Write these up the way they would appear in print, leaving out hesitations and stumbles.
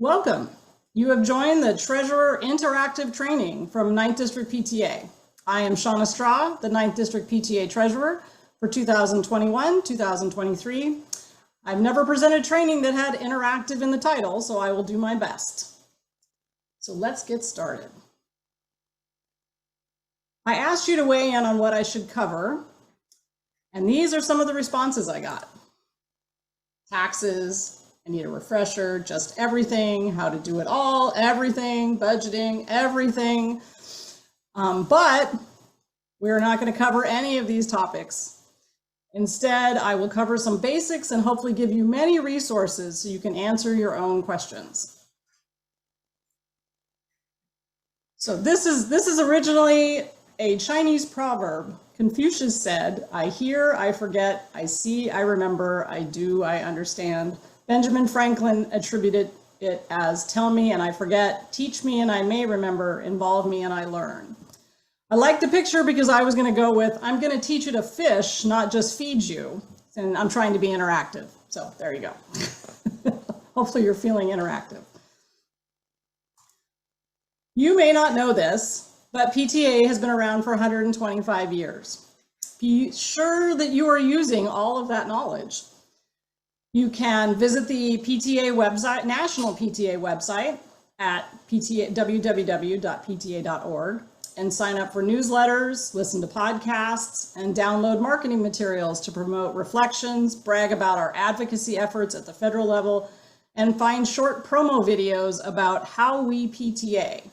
Welcome. You have joined the Treasurer Interactive Training from 9th District PTA. I am Shauna Straw, the 9th District PTA Treasurer for 2021-2023. I've never presented training that had interactive in the title, so I will do my best. So let's get started. I asked you to weigh in on what I should cover, and these are some of the responses I got. Taxes, I need a refresher, just everything, how to do it all, everything, budgeting, everything. But we're not going to cover any of these topics. Instead, I will cover some basics and hopefully give you many resources so you can answer your own questions. So this is originally a Chinese proverb. Confucius said, "I hear, I forget, I see, I remember, I do, I understand." Benjamin Franklin attributed it as, "Tell me and I forget, teach me and I may remember, involve me and I learn." I like the picture because I was going to go with, I'm going to teach you to fish, not just feed you. And I'm trying to be interactive. So there you go. Hopefully you're feeling interactive. You may not know this, but PTA has been around for 125 years. Be sure that you are using all of that knowledge. You can visit the PTA website, National PTA website at www.pta.org and sign up for newsletters, listen to podcasts, and download marketing materials to promote reflections, brag about our advocacy efforts at the federal level, and find short promo videos about how we PTA.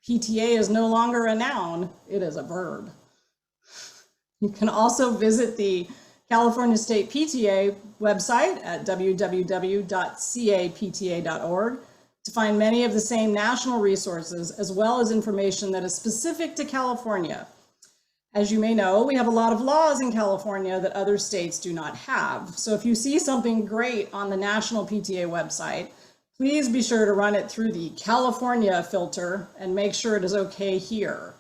PTA is no longer a noun, it is a verb. You can also visit the California State PTA website at www.capta.org to find many of the same national resources, as well as information that is specific to California. As you may know, we have a lot of laws in California that other states do not have. So if you see something great on the National PTA website, please be sure to run it through the California filter and make sure it is okay here.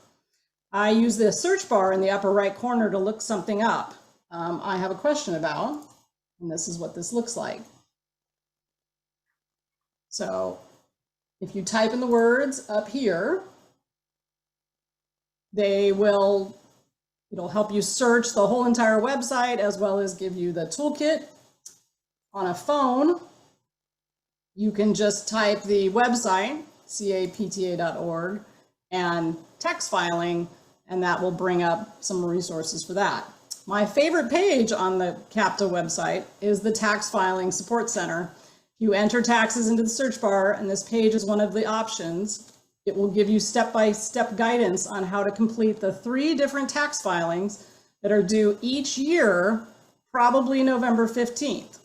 I use the search bar in the upper right corner to look something up I have a question about, and this is what this looks like. So if you type in the words up here, it'll help you search the whole entire website as well as give you the toolkit. On a phone, you can just type the website, capta.org, and text filing, and that will bring up some resources for that. My favorite page on the CAPTA website is the Tax Filing Support Center. You enter taxes into the search bar, and this page is one of the options. It will give you step-by-step guidance on how to complete the 3 different tax filings that are due each year, probably November 15th.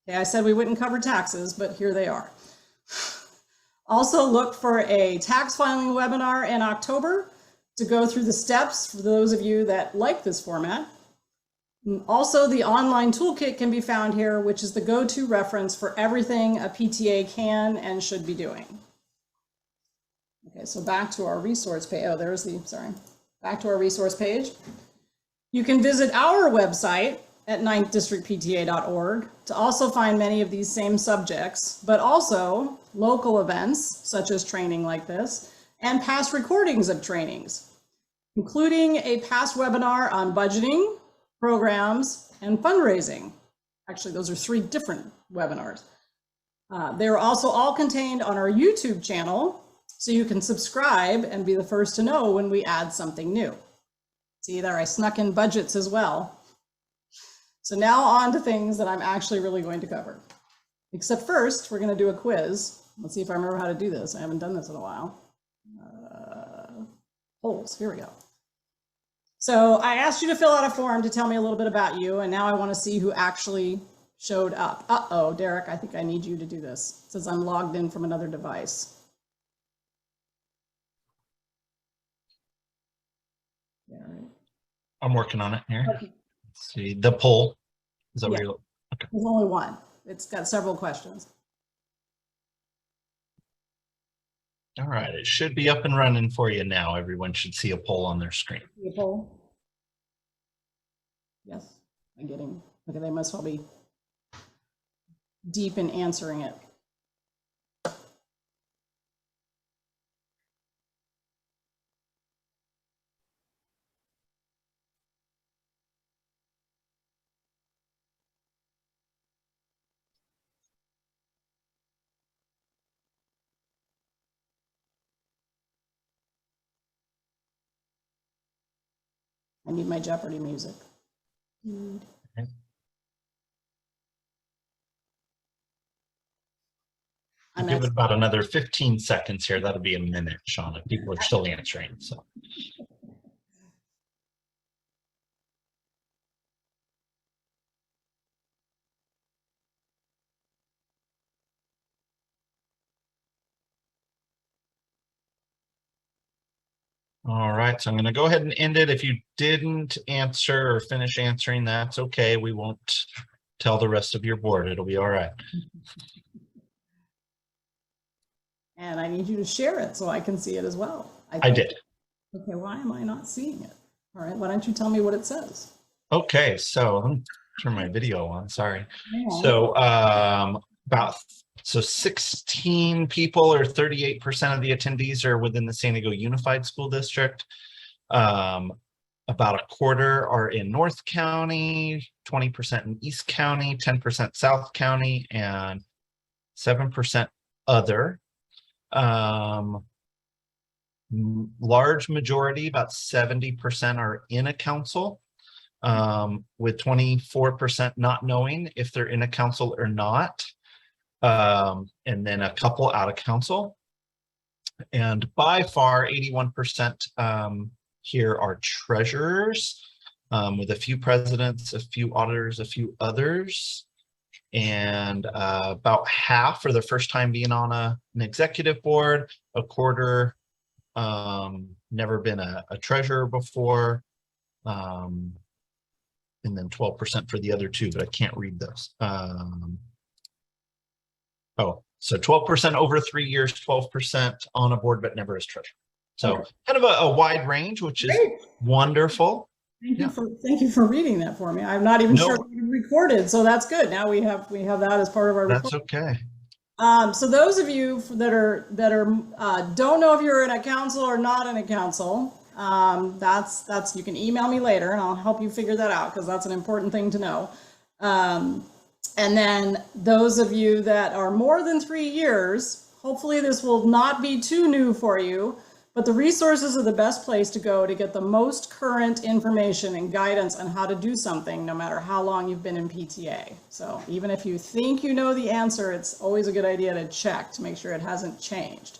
Okay, I said we wouldn't cover taxes, but here they are. Also look for a tax filing webinar in October to go through the steps for those of you that like this format. Also, the online toolkit can be found here, which is the go-to reference for everything a PTA can and should be doing. Okay, so back to our resource page. Oh, back to our resource page. You can visit our website at 9thdistrictpta.org to also find many of these same subjects, but also local events such as training like this and past recordings of trainings, including a past webinar on budgeting, programs, and fundraising. Actually, those are 3 different webinars. They're also all contained on our YouTube channel, so you can subscribe and be the first to know when we add something new. See there, I snuck in budgets as well. So now on to things that I'm actually really going to cover. Except first, we're going to do a quiz. Let's see if I remember how to do this. I haven't done this in a while. Polls, here we go. So I asked you to fill out a form to tell me a little bit about you, and now I want to see who actually showed up. Uh-oh, Derek, I think I need you to do this. It says I'm logged in from another device. Yeah, right. I'm working on it here. Okay. Let's see, the poll. Is that Yeah. where you're okay. There's only one. It's got several questions. All right, it should be up and running for you now. Everyone should see a poll on their screen. See a poll? Yes, I'm getting, okay, they must all be deep in answering it. I need my Jeopardy music. Okay. I'm Give it about another 15 seconds here. That'll be a minute, Shauna. People are still answering. So. All right, so I'm going to go ahead and end it. If you didn't answer or finish answering, that's okay. We won't tell the rest of your board. It'll be all right. And I need you to share it so I can see it as well. I did. Okay, why am I not seeing it? All right, why don't you tell me what it says? Okay, so let me turn my video on. Sorry. So about 16 people or 38% of the attendees are within the San Diego Unified School District. About a quarter are in North County, 20% in East County, 10% South County, and 7% other. Large majority, about 70%, are in a council, with 24% not knowing if they're in a council or not, and then a couple out of council. And by far, 81% here are treasurers, with a few presidents, a few auditors, a few others. And about half for the first time being on an executive board, a quarter never been a treasurer before, and then 12% for the other two, but I can't read those. So 12% over 3 years, 12% on a board, but never as treasurer. So okay. Kind of a wide range, which is wonderful. Thank you for reading that for me. I'm not even sure we recorded, so that's good. Now we have that as part of our That's okay. So those of you that don't know if you're in a council or not in a council, that's you can email me later and I'll help you figure that out, because that's an important thing to know. And then those of you that are more than 3 years, hopefully this will not be too new for you, but the resources are the best place to go to get the most current information and guidance on how to do something, no matter how long you've been in PTA. So even if you think you know the answer, it's always a good idea to check to make sure it hasn't changed.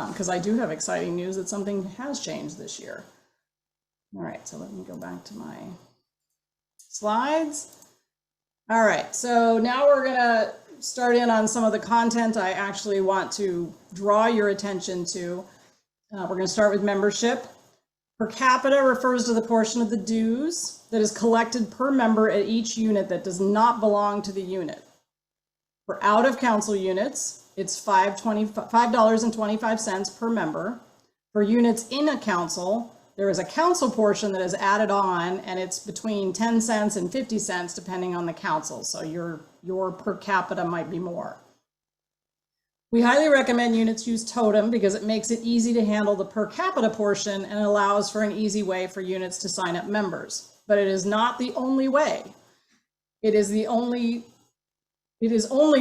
Because I do have exciting news that something has changed this year. All right, so let me go back to my slides. All right, so now we're gonna start in on some of the content I actually want to draw your attention to. We're going to start with membership. Per capita refers to the portion of the dues that is collected per member at each unit that does not belong to the unit. For out of council units, it's $5.25 per member. For units in a council, there is a council portion that is added on, and it's between 10 cents and 50 cents depending on the council. So your per capita might be more. We highly recommend units use Totem because it makes it easy to handle the per capita portion and allows for an easy way for units to sign up members. But it is not the only way. It is only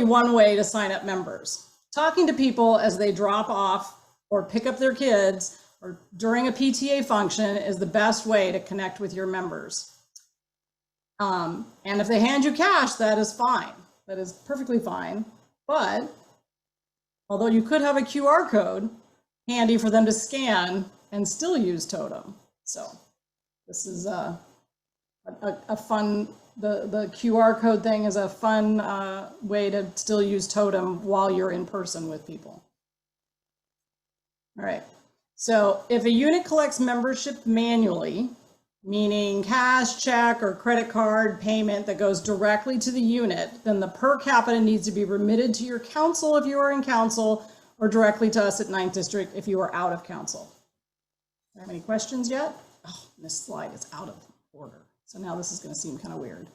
one way to sign up members. Talking to people as they drop off or pick up their kids or during a PTA function is the best way to connect with your members. And if they hand you cash, that is fine. That is perfectly fine. But although you could have a QR code handy for them to scan and still use Totem. So this is a fun, the QR code thing is a fun way to still use Totem while you're in person with people. All right, so if a unit collects membership manually, meaning cash, check, or credit card payment that goes directly to the unit, then the per capita needs to be remitted to your council if you are in council, or directly to us at 9th District if you are out of council. Do I have any questions yet? Oh, this slide is out of order. So now this is going to seem kind of weird.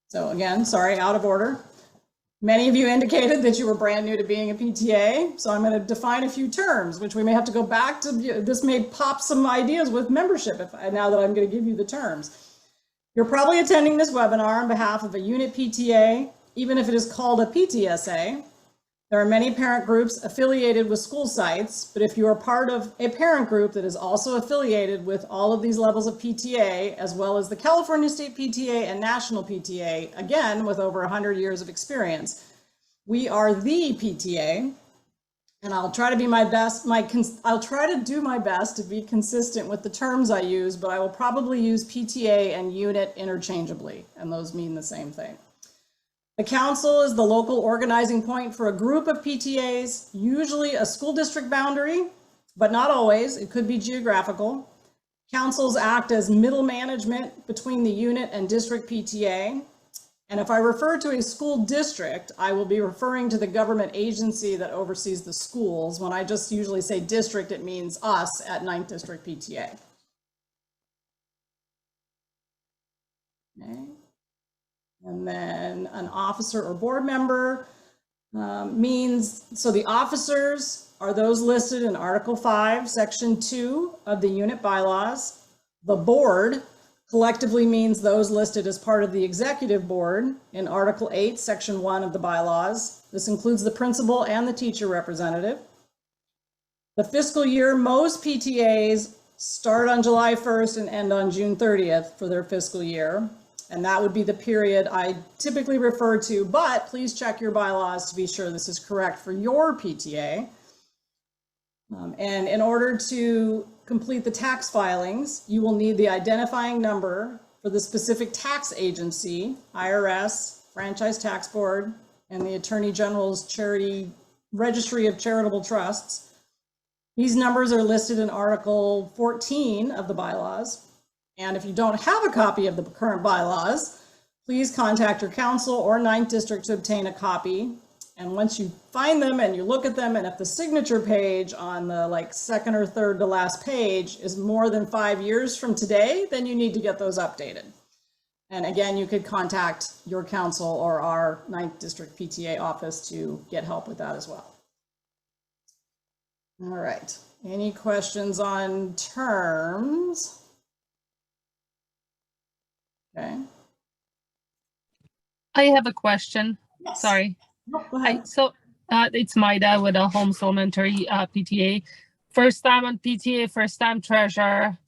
So again, sorry, out of order. Many of you indicated that you were brand new to being a PTA, so I'm going to define a few terms, which we may have to go back to. This may pop some ideas with membership now that I'm going to give you the terms. You're probably attending this webinar on behalf of a unit PTA, even if it is called a PTSA. There are many parent groups affiliated with school sites, but if you are part of a parent group that is also affiliated with all of these levels of PTA, as well as the California State PTA and National PTA, again, with over 100 years of experience, we are the PTA, and I'll try to be my best. I'll try to do my best to be consistent with the terms I use, but I will probably use PTA and unit interchangeably, and those mean the same thing. The council is the local organizing point for a group of PTAs, usually a school district boundary, but not always. It could be geographical. Councils act as middle management between the unit and district PTA. And if I refer to a school district, I will be referring to the government agency that oversees the schools. When I just usually say district, it means us at 9th District PTA. Okay. And then an officer or board member means, so the officers are those listed in Article 5, Section 2 of the unit bylaws. The board collectively means those listed as part of the executive board in Article 8, Section 1 of the bylaws. This includes the principal and the teacher representative. The fiscal year, most PTAs start on July 1st and end on June 30th for their fiscal year. And that would be the period I typically refer to, but please check your bylaws to be sure this is correct for your PTA. And in order to complete the tax filings, you will need the identifying number for the specific tax agency, IRS, Franchise Tax Board, and the Attorney General's Registry of Charitable Trusts. These numbers are listed in Article 14 of the bylaws. And if you don't have a copy of the current bylaws, please contact your council or 9th District to obtain a copy. And once you find them and you look at them, and if the signature page on the second or third to last page is more than 5 years from today, then you need to get those updated. And again, you could contact your council or our 9th District PTA office to get help with that as well. All right, any questions on terms? Okay. I have a question. Yes. Sorry. No, go ahead. It's Maida with a Holmes Elementary PTA. First time on PTA, first time treasurer,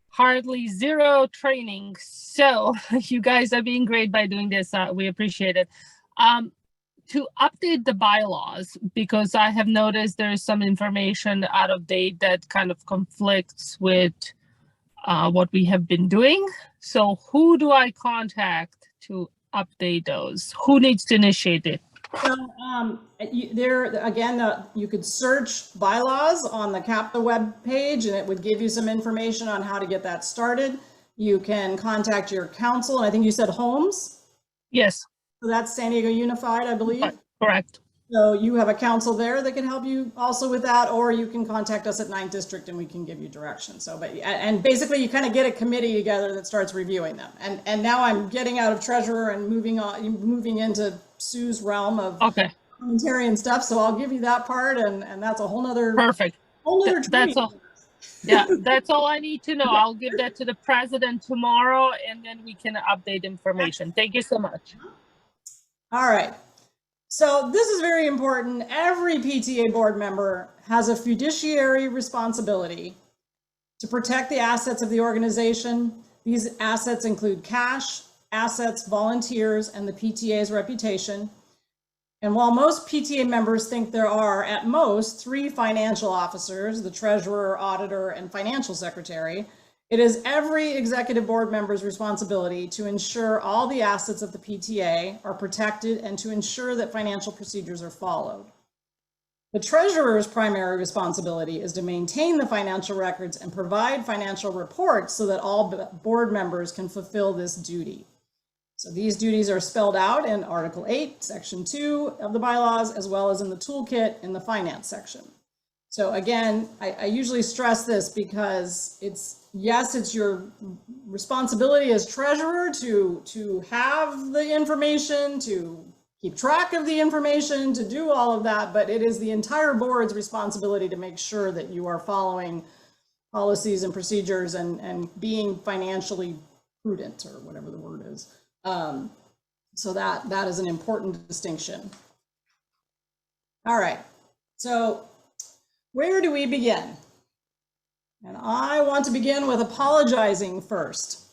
hardly zero training. So you guys are being great by doing this. We appreciate it. To update the bylaws, because I have noticed there's some information out of date that kind of conflicts with what we have been doing. So who do I contact to update those? Who needs to initiate it? So you could search bylaws on the CAPTA web page, and it would give you some information on how to get that started. You can contact your council, and I think you said Holmes. Yes. So that's San Diego Unified, I believe. Correct. So you have a council there that can help you also with that, or you can contact us at 9th District and we can give you direction. So, and basically you kind of get a committee together that starts reviewing them. And now I'm getting out of treasurer and moving into Sue's realm of commentary and stuff. So I'll give you that part, and that's a whole nother. Perfect. That's all. Yeah, that's all I need to know. I'll give that to the president tomorrow, and then we can update information. Thank you so much. All right. So this is very important. Every PTA board member has a fiduciary responsibility to protect the assets of the organization. These assets include cash, assets, volunteers, and the PTA's reputation. And while most PTA members think there are at most 3 financial officers, the treasurer, auditor, and financial secretary, it is every executive board member's responsibility to ensure all the assets of the PTA are protected and to ensure that financial procedures are followed. The treasurer's primary responsibility is to maintain the financial records and provide financial reports so that all board members can fulfill this duty. So these duties are spelled out in Article 8, Section 2 of the bylaws, as well as in the toolkit in the finance section. So again, I usually stress this because it's your responsibility as treasurer to have the information, to keep track of the information, to do all of that, but it is the entire board's responsibility to make sure that you are following policies and procedures and being financially prudent, or whatever the word is. So that is an important distinction. All right, so where do we begin? And I want to begin with apologizing first.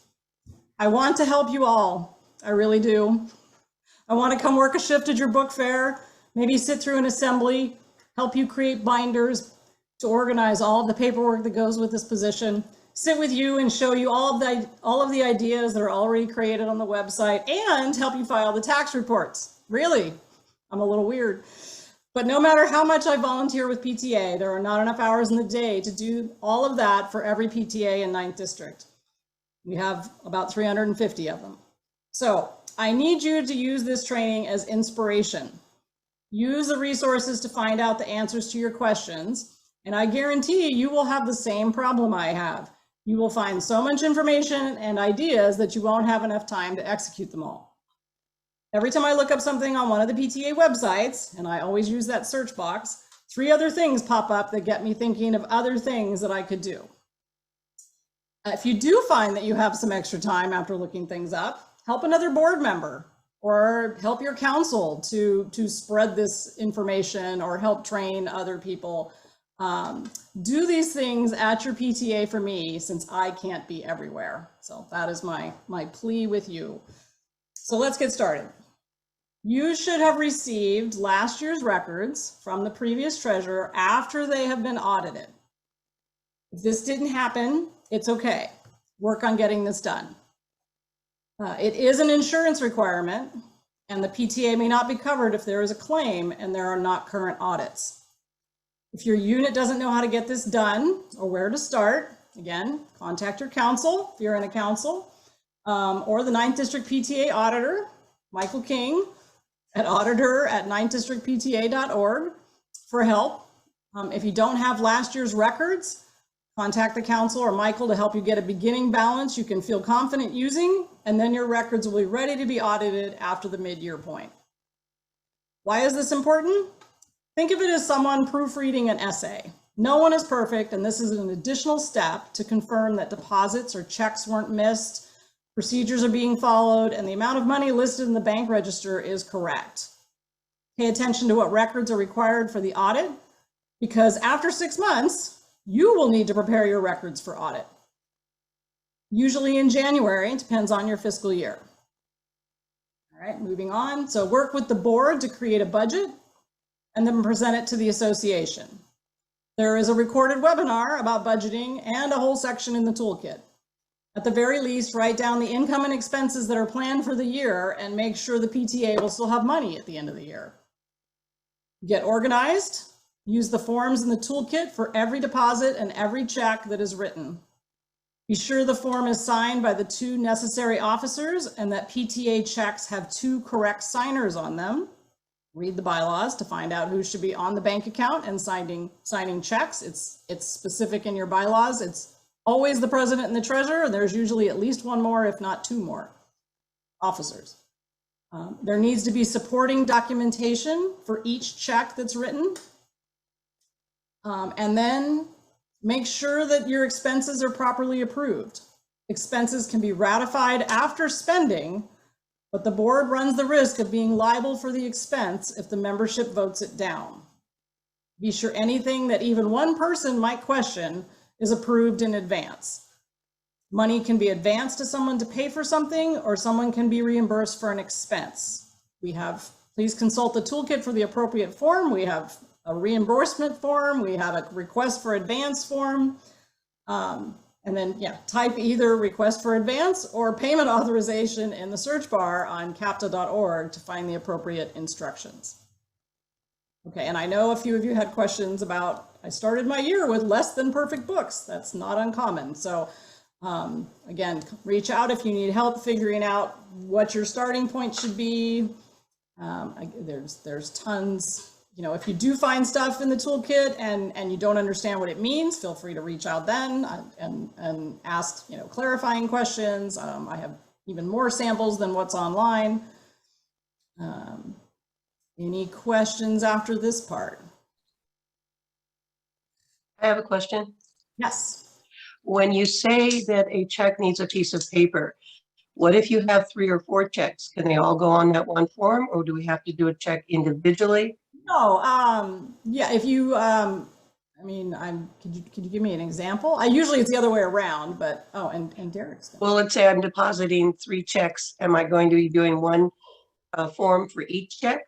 I want to help you all, I really do. I want to come work a shift at your book fair, maybe sit through an assembly, help you create binders to organize all of the paperwork that goes with this position, sit with you and show you all of the ideas that are already created on the website, and help you file the tax reports. Really, I'm a little weird. But no matter how much I volunteer with PTA, there are not enough hours in the day to do all of that for every PTA in 9th District. We have about 350 of them. So I need you to use this training as inspiration. Use the resources to find out the answers to your questions, and I guarantee you will have the same problem I have. You will find so much information and ideas that you won't have enough time to execute them all. Every time I look up something on one of the PTA websites, and I always use that search box, 3 other things pop up that get me thinking of other things that I could do. If you do find that you have some extra time after looking things up, help another board member or help your council to spread this information or help train other people. Do these things at your PTA for me, since I can't be everywhere. So that is my plea with you. So let's get started. You should have received last year's records from the previous treasurer after they have been audited. If this didn't happen, it's okay. Work on getting this done. It is an insurance requirement, and the PTA may not be covered if there is a claim and there are not current audits. If your unit doesn't know how to get this done or where to start, again, contact your council if you're in a council, or the 9th District PTA auditor, Michael King, at auditor@9thdistrictpta.org for help. If you don't have last year's records, contact the council or Michael to help you get a beginning balance you can feel confident using, and then your records will be ready to be audited after the mid-year point. Why is this important? Think of it as someone proofreading an essay. No one is perfect, and this is an additional step to confirm that deposits or checks weren't missed, procedures are being followed, and the amount of money listed in the bank register is correct. Pay attention to what records are required for the audit, because after 6 months, you will need to prepare your records for audit. Usually in January, it depends on your fiscal year. All right, moving on. So work with the board to create a budget and then present it to the association. There is a recorded webinar about budgeting and a whole section in the toolkit. At the very least, write down the income and expenses that are planned for the year and make sure the PTA will still have money at the end of the year. Get organized. Use the forms in the toolkit for every deposit and every check that is written. Be sure the form is signed by the 2 necessary officers and that PTA checks have 2 correct signers on them. Read the bylaws to find out who should be on the bank account and signing checks. It's specific in your bylaws. It's always the president and the treasurer, and there's usually at least 1 more, if not 2 more officers. There needs to be supporting documentation for each check that's written. And then make sure that your expenses are properly approved. Expenses can be ratified after spending, but the board runs the risk of being liable for the expense if the membership votes it down. Be sure anything that even 1 person might question is approved in advance. Money can be advanced to someone to pay for something, or someone can be reimbursed for an expense. Please consult the toolkit for the appropriate form. We have a reimbursement form, we have a request for advance form, and then type either request for advance or payment authorization in the search bar on capta.org to find the appropriate instructions. Okay, and I know a few of you had questions about, I started my year with less than perfect books. That's not uncommon. So again, reach out if you need help figuring out what your starting point should be. There's tons. If you do find stuff in the toolkit and you don't understand what it means, feel free to reach out then and ask, clarifying questions. I have even more samples than what's online. Any questions after this part? I have a question. Yes. When you say that a check needs a piece of paper, what if you have 3 or 4 checks? Can they all go on that one form, or do we have to do a check individually? No, yeah, if you, I mean, could you give me an example? Usually it's the other way around, but, oh, and Derek's. Well, let's say I'm depositing 3 checks. Am I going to be doing one form for each check?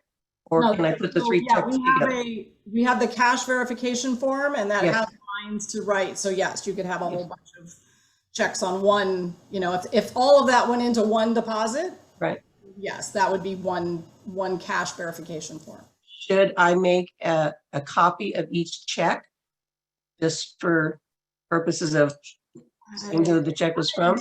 Or No, can I put the so, 3 yeah, checks together? we have the cash verification form and that Yes. has lines to write. So yes, you could have a whole bunch of checks on one, if all of that went into one deposit, Right. yes, that would be one cash verification form. Should I make a copy of each check just for purposes of seeing who the check was from?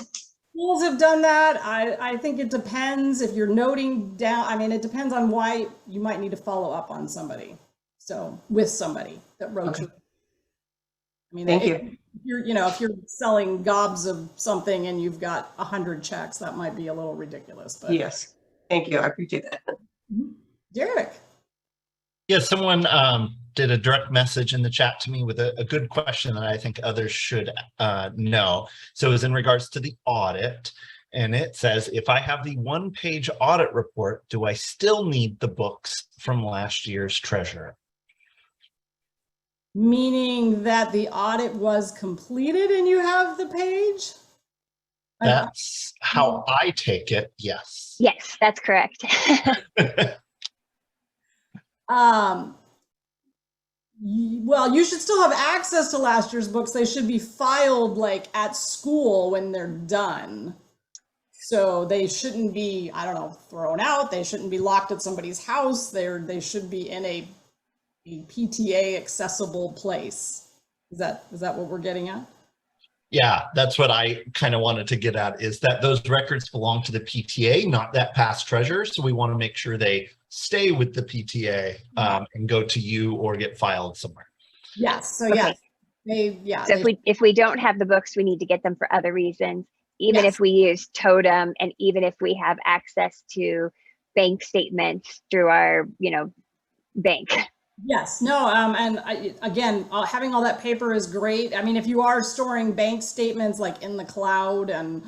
Schools have done that. I think it depends if you're noting down. I mean, it depends on why you might need to follow up on somebody. So with somebody that wrote Okay. you. I mean, Thank if you. if you're selling gobs of something and you've got 100 checks, that might be a little ridiculous. But Yes. Thank you. I appreciate that. Derek. Yeah, someone did a direct message in the chat to me with a good question that I think others should know. So it was in regards to the audit. And it says, if I have the 1-page audit report, do I still need the books from last year's treasurer? Meaning that the audit was completed and you have the page? That's how I take it, yes. Yes, that's correct. Well, you should still have access to last year's books. They should be filed like at school when they're done. So they shouldn't be, I don't know, thrown out. They shouldn't be locked at somebody's house. They should be in a PTA accessible place. Is that what we're getting at? Yeah, that's what I kind of wanted to get at, is that those records belong to the PTA, not that past treasurer. So we want to make sure they stay with the PTA and go to you or get filed somewhere. Yes. So Okay. yes, So if we don't have the books, we need to get them for other reasons. Even Yes. if we use Totem, and even if we have access to bank statements through our, bank. Yes, no, and again, having all that paper is great. I mean, if you are storing bank statements like in the cloud and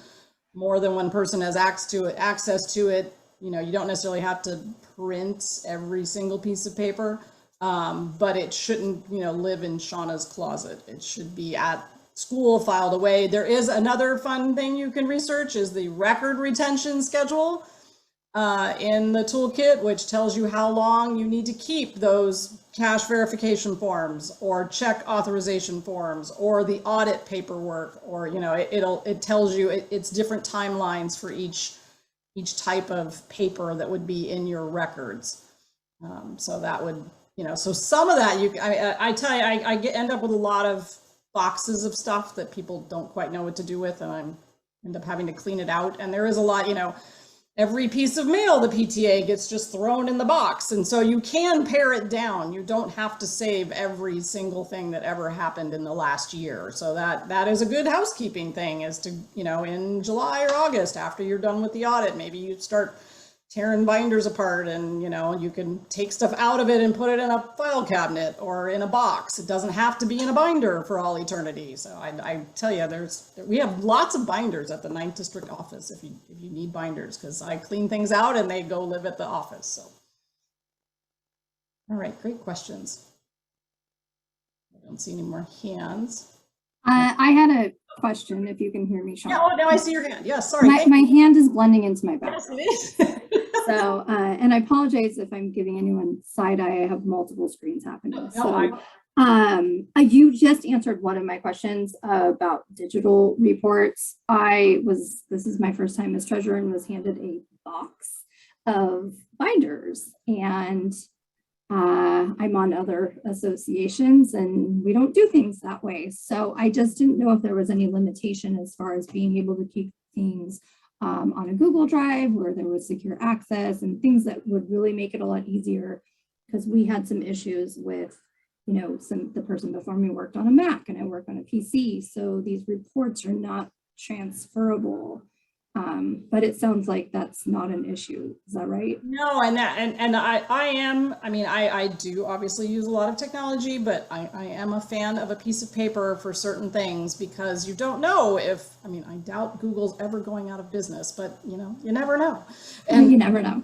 more than one person has access to it, you don't necessarily have to print every single piece of paper, but it shouldn't, live in Shauna's closet. It should be at school, filed away. There is another fun thing you can research is the record retention schedule in the toolkit, which tells you how long you need to keep those cash verification forms or check authorization forms or the audit paperwork, or it tells you it's different timelines for each type of paper that would be in your records. So that would, so some of that I tell you, I end up with a lot of boxes of stuff that people don't quite know what to do with, and I end up having to clean it out. And there is a lot, every piece of mail the PTA gets just thrown in the box. And so you can pare it down. You don't have to save every single thing that ever happened in the last year. So that is a good housekeeping thing, is to, in July or August, after you're done with the audit, maybe you start tearing binders apart, and you can take stuff out of it and put it in a file cabinet or in a box. It doesn't have to be in a binder for all eternity. So I tell you, we have lots of binders at the 9th District office if you need binders, because I clean things out and they go live at the office. So, all right, great questions. I don't see any more hands. I had a question, if you can hear me, Sean. Yeah, oh, now I see your hand. Yeah, sorry. My hand is blending into my back. Yes, it is. So, and I apologize if I'm giving anyone side eye. I have multiple screens happening. So, you just answered one of my questions about digital reports. This is my first time as treasurer, and was handed a box of binders, and I'm on other associations and we don't do things that way. So I just didn't know if there was any limitation as far as being able to keep things on a Google Drive where there was secure access and things that would really make it a lot easier, because we had some issues with, the person before me worked on a Mac and I work on a PC. So these reports are not transferable. But it sounds like that's not an issue. Is that right? No, and I do obviously use a lot of technology, but I am a fan of a piece of paper for certain things, because you don't know I doubt Google's ever going out of business, but you never know. And you never know.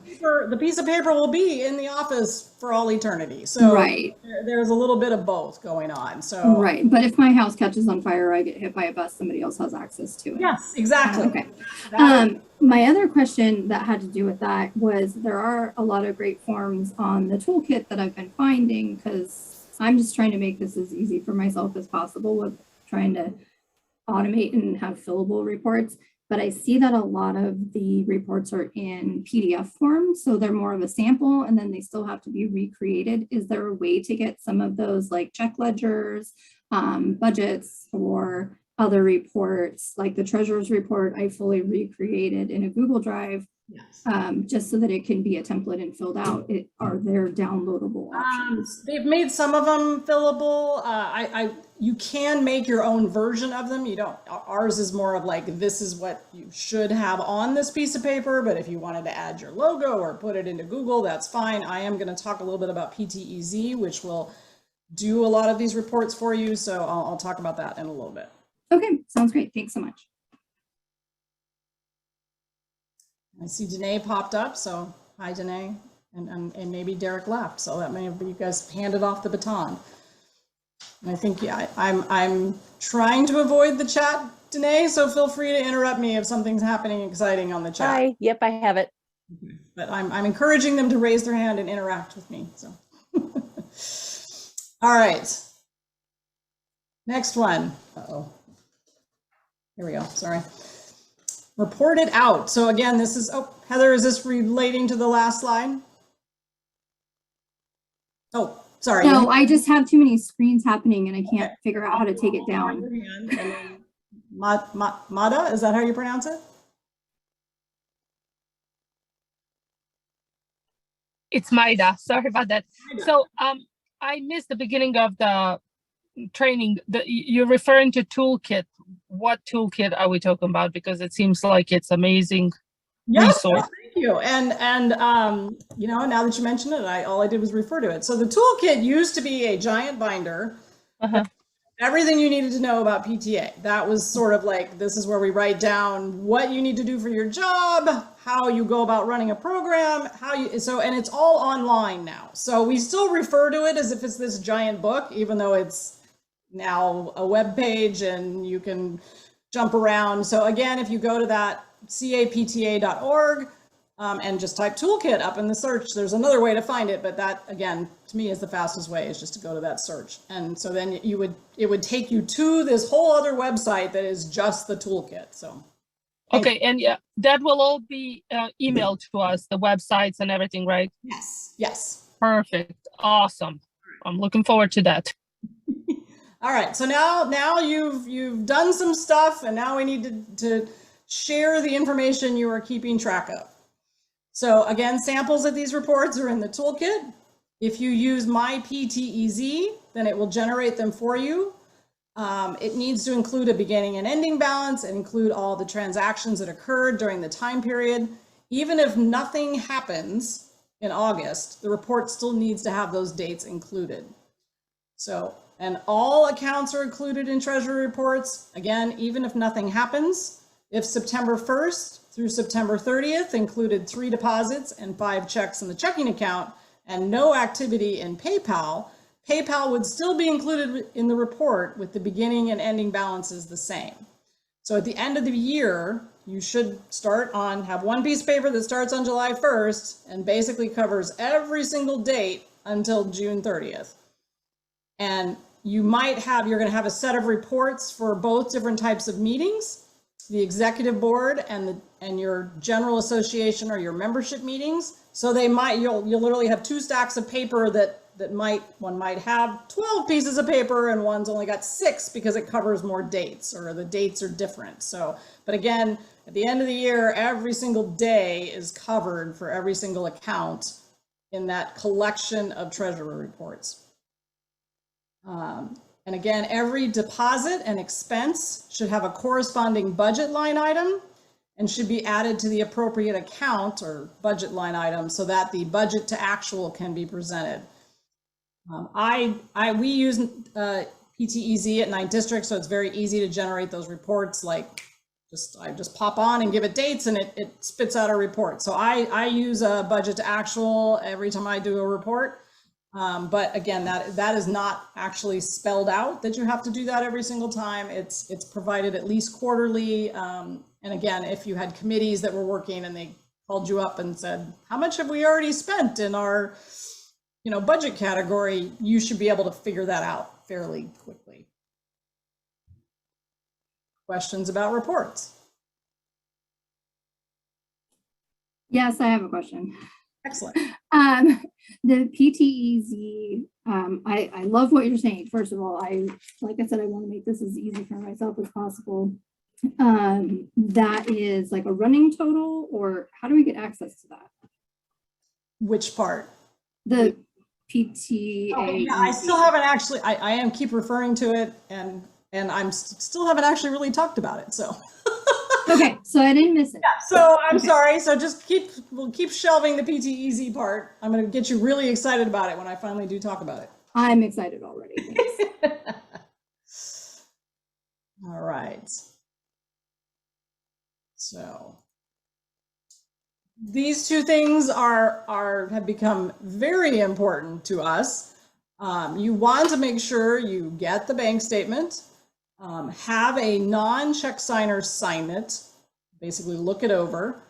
The piece of paper will be in the office for all eternity. So Right. there's a little bit of both going on. So Right. But if my house catches on fire or I get hit by a bus, somebody else has access to it. yes, exactly. Okay. That- My other question that had to do with that was there are a lot of great forms on the toolkit that I've been finding because I'm just trying to make this as easy for myself as possible with trying to automate and have fillable reports. But I see that a lot of the reports are in PDF form, so they're more of a sample and then they still have to be recreated. Is there a way to get some of those like check ledgers, budgets, or other reports, like the treasurer's report I fully recreated in a Google Drive, yes. just so that it can be a template and filled out? Are there downloadable options? They've made some of them fillable. You can make your own version of them. You don't. Ours is more of like, this is what you should have on this piece of paper. But if you wanted to add your logo or put it into Google, that's fine. I am going to talk a little bit about PTEZ, which will do a lot of these reports for you. So I'll talk about that in a little bit. Okay, sounds great. Thanks so much. I see Danae popped up. So hi, Danae. And maybe Derek left. So that may have been, you guys handed off the baton. And I think, yeah, I'm trying to avoid the chat, Danae, so feel free to interrupt me if something's happening exciting on the chat. Hi, yep, I have it. But I'm encouraging them to raise their hand and interact with me, so. All right. Next one. Uh-oh. Here we go, sorry. Report it out. So again, this is, oh, Heather, is this relating to the last slide? Oh, sorry. No, I just have too many screens happening and I can't figure out how to take it down. Mada, is that how you pronounce it? It's Maida. Sorry about that. So I missed the beginning of the training. You're referring to toolkit. What toolkit are we talking about? Because it seems like it's amazing resource. Thank you. And you know, now that you mentioned it, all I did was refer to it. So the toolkit used to be a giant binder. Everything you needed to know about PTA. That was sort of like, this is where we write down what you need to do for your job, how you go about running a program, and it's all online now. So we still refer to it as if it's this giant book, even though it's now a web page and you can jump around. So again, if you go to that capta.org and just type toolkit up in the search, there's another way to find it, but that again, to me, is the fastest way, is just to go to that search. And so then it would take you to this whole other website that is just the toolkit. So okay, and yeah, that will all be emailed to us, the websites and everything, right? yes. Perfect. Awesome. I'm looking forward to that. All right, so now you've done some stuff, and now we need to share the information you are keeping track of. So again, samples of these reports are in the toolkit. If you use My PTEZ, then it will generate them for you. It needs to include a beginning and ending balance and include all the transactions that occurred during the time period. Even if nothing happens in August, the report still needs to have those dates included. So, and all accounts are included in treasury reports. Again, even if nothing happens, if September 1st through September 30th included 3 deposits and 5 checks in the checking account and no activity in PayPal, PayPal would still be included in the report with the beginning and ending balances the same. So at the end of the year, you should have one piece of paper that starts on July 1st and basically covers every single date until June 30th. And you're going to have a set of reports for both different types of meetings, the executive board and your general association or your membership meetings. So you'll literally have 2 stacks of paper that one might have 12 pieces of paper and one's only got 6 because it covers more dates or the dates are different. So, but again, at the end of the year, every single day is covered for every single account in that collection of treasury reports. And again, every deposit and expense should have a corresponding budget line item and should be added to the appropriate account or budget line item so that the budget to actual can be presented. We use PTEZ at 9 districts, so it's very easy to generate those reports. Like I just pop on and give it dates and it spits out a report. So I use a budget to actual every time I do a report. But again, that is not actually spelled out that you have to do that every single time. It's provided at least quarterly. And again, if you had committees that were working and they called you up and said, how much have we already spent in our, budget category, you should be able to figure that out fairly quickly. Questions about reports? Yes, I have a question. Excellent. The PTEZ, I love what you're saying. First of all, like I said, I want to make this as easy for myself as possible. That is like a running total, or how do we get access to that? Which part? The PTA. Okay, yeah, I still haven't actually, I am keep referring to it and I'm still haven't actually really talked about it, so. Okay, so I didn't miss it. Yeah, so I'm sorry, so just we'll keep shelving the PTEZ part. I'm gonna get you really excited about it when I finally do talk about it. I'm excited already. All right. So these two things have become very important to us. You want to make sure you get the bank statement, have a non-check signer sign it, basically look it over.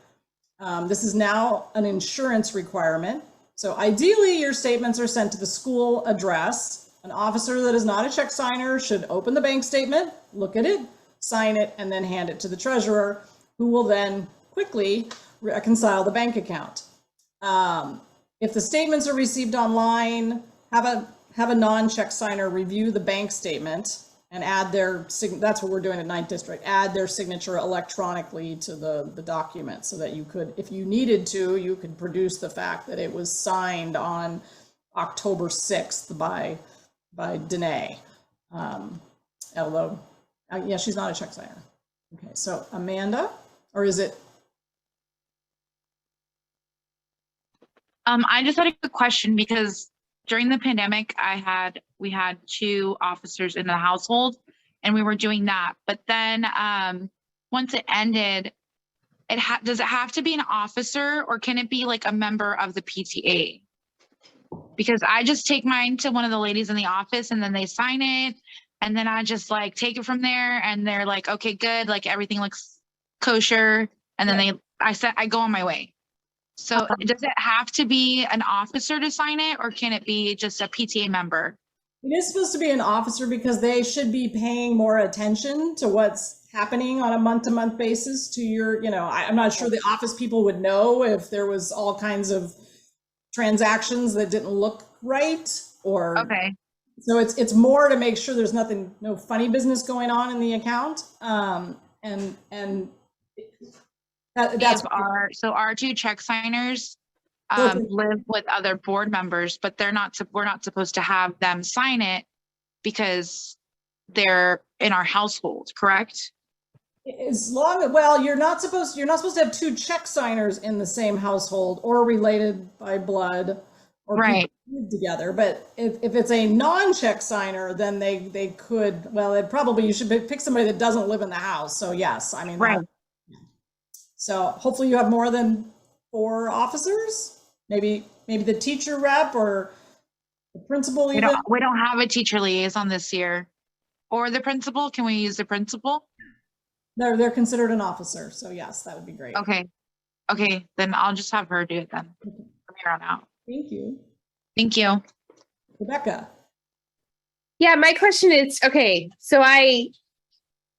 This is now an insurance requirement. So ideally your statements are sent to the school address. An officer that is not a check signer should open the bank statement, look at it, sign it, and then hand it to the treasurer, who will then quickly reconcile the bank account. If the statements are received online, have a non-check signer review the bank statement and add their, that's what we're doing at 9th District, add their signature electronically to the document so that you could, if you needed to, you could produce the fact that it was signed on October 6th by Danae. Although, yeah, she's not a check signer. Okay, so Amanda, or is it? I just had a quick question because during the pandemic, we had 2 officers in the household and we were doing that. But then once it ended, does it have to be an officer or can it be like a member of the PTA? Because I just take mine to one of the ladies in the office and then they sign it. And then I just like take it from there and they're like, okay, good. Like everything looks kosher. And then I go on my way. So does it have to be an officer to sign it or can it be just a PTA member? It is supposed to be an officer because they should be paying more attention to what's happening on a month-to-month basis to your, I'm not sure the office people would know if there was all kinds of transactions that didn't look right or. Okay. So it's more to make sure there's no funny business going on in the account. That's our 2 check signers live with other board members, but we're not supposed to have them sign it because they're in our household, correct? You're not supposed to have 2 check signers in the same household or related by blood or right together. But if it's a non-check signer, then they could, you should pick somebody that doesn't live in the house. So yes, I mean, right. So hopefully you have more than 4 officers, maybe the teacher rep or the principal. We don't have a teacher liaison this year or the principal. Can we use the principal? They're considered an officer. So yes, that would be great. Okay. Then I'll just have her do it then from here on out. Thank you. Thank you. Rebecca. Yeah, my question is, okay, so I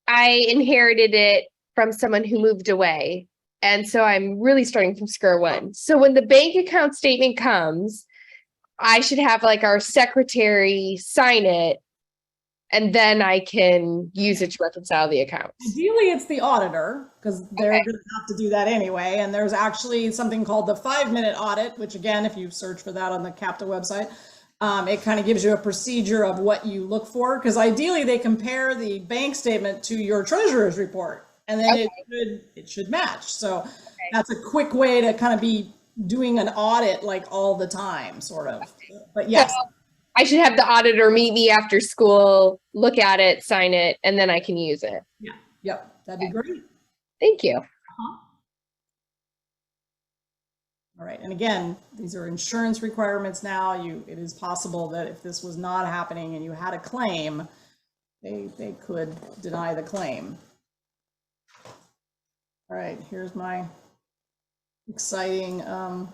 inherited it from someone who moved away. And so I'm really starting from square one. So when the bank account statement comes, I should have like our secretary sign it and then I can use it to reconcile the accounts. Ideally, it's the auditor because they're going to have to do that anyway. And there's actually something called the 5-minute audit, which again, if you search for that on the CAPTA website, it kind of gives you a procedure of what you look for. Because ideally, they compare the bank statement to your treasurer's report, and then it should match. So that's a quick way to kind of be doing an audit like all the time, sort of. But yes. So I should have the auditor meet me after school, look at it, sign it, and then I can use it. Yeah. Yep. That'd be great. Thank you. All right, and again, these are insurance requirements now. It is possible that if this was not happening and you had a claim, they could deny the claim. All right, here's my exciting, our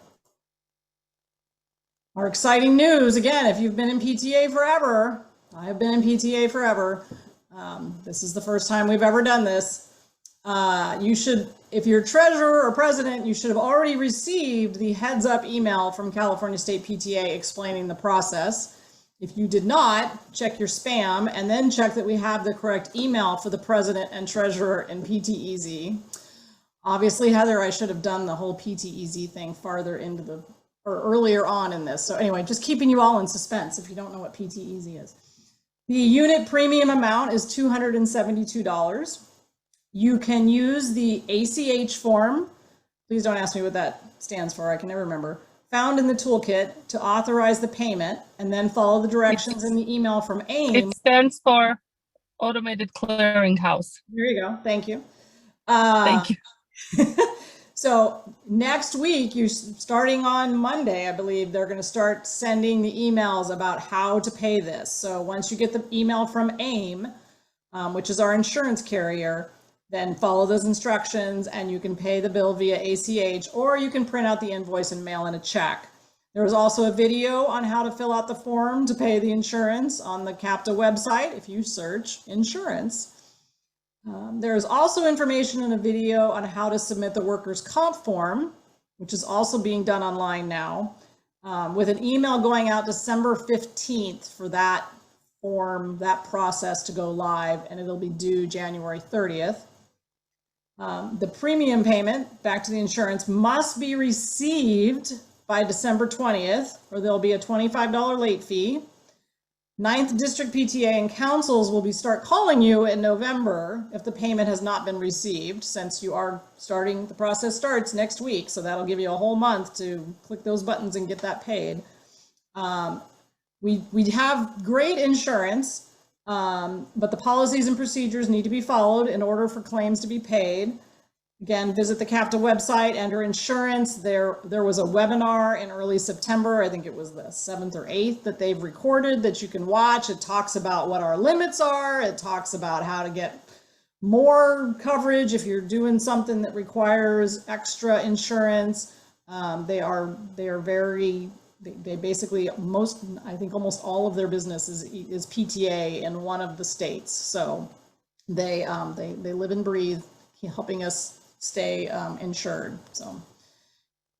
exciting news. Again, if you've been in PTA forever, I have been in PTA forever. This is the first time we've ever done this. You should, if you're treasurer or president, you should have already received the heads up email from California State PTA explaining the process. If you did not, check your spam and then check that we have the correct email for the president and treasurer in PTEZ. Obviously, Heather, I should have done the whole PTEZ thing farther into the, or earlier on in this. So anyway, just keeping you all in suspense if you don't know what PTEZ is. The unit premium amount is $272. You can use the ACH form. Please don't ask me what that stands for. I can never remember. Found in the toolkit to authorize the payment, and then follow the directions in the email from AIM. It stands for Automated Clearinghouse. There you go. Thank you. Thank you. So next week, starting on Monday, I believe, they're going to start sending the emails about how to pay this. So once you get the email from AIM, which is our insurance carrier, then follow those instructions and you can pay the bill via ACH, or you can print out the invoice and mail in a check. There is also a video on how to fill out the form to pay the insurance on the CAPTA website if you search insurance. There is also information in a video on how to submit the workers' comp form, which is also being done online now, with an email going out December 15th for that form, that process to go live, and it'll be due January 30th. The premium payment back to the insurance must be received by December 20th, or there'll be a $25 late fee. 9th District PTA and councils will start calling you in November if the payment has not been received, since you are starting, the process starts next week, so that'll give you a whole month to click those buttons and get that paid. We have great insurance, but the policies and procedures need to be followed in order for claims to be paid. Again, visit the CAPTA website, enter insurance. There was a webinar in early September, I think it was the 7th or 8th, that they've recorded that you can watch. It talks about what our limits are. It talks about how to get more coverage if you're doing something that requires extra insurance. They basically, I think almost all of their business is PTA in one of the states. So they live and breathe helping us stay insured. So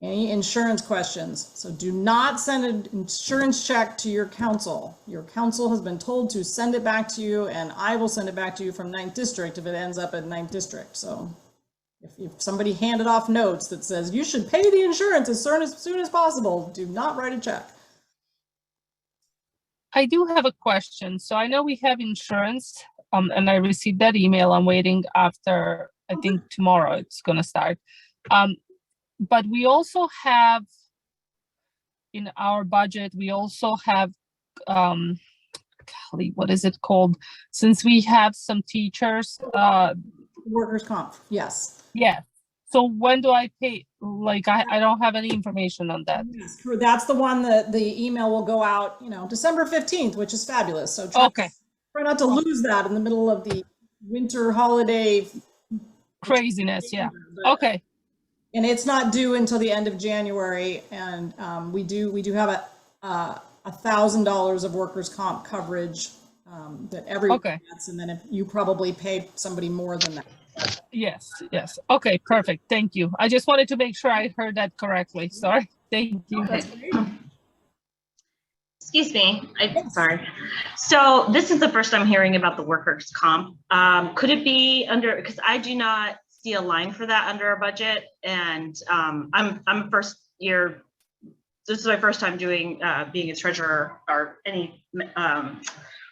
any insurance questions? So do not send an insurance check to your council. Your council has been told to send it back to you, and I will send it back to you from 9th District if it ends up at 9th District. So if somebody handed off notes that says you should pay the insurance as soon as possible, do not write a check. I do have a question. So I know we have insurance, and I received that email. I'm waiting after, I think tomorrow it's going to start. But we also have in our budget, we also have, golly, what is it called? Since we have some teachers. Workers' comp, yes. Yeah. So when do I pay? Like, I don't have any information on that. Yes, that's the one that the email will go out, December 15th, which is fabulous. So try not to lose that in the middle of the winter holiday craziness. Yeah. But, okay. And it's not due until the end of January. And we do have $1,000 of workers' comp coverage that everyone gets. And then if you probably pay somebody more than that. Yes. Okay, perfect. Thank you. I just wanted to make sure I heard that correctly. Sorry. Thank you. Excuse me. Sorry. So this is the first I'm hearing about the workers' comp. Could it be under, because I do not see a line for that under our budget. And I'm a first year, this is my first time doing being a treasurer or any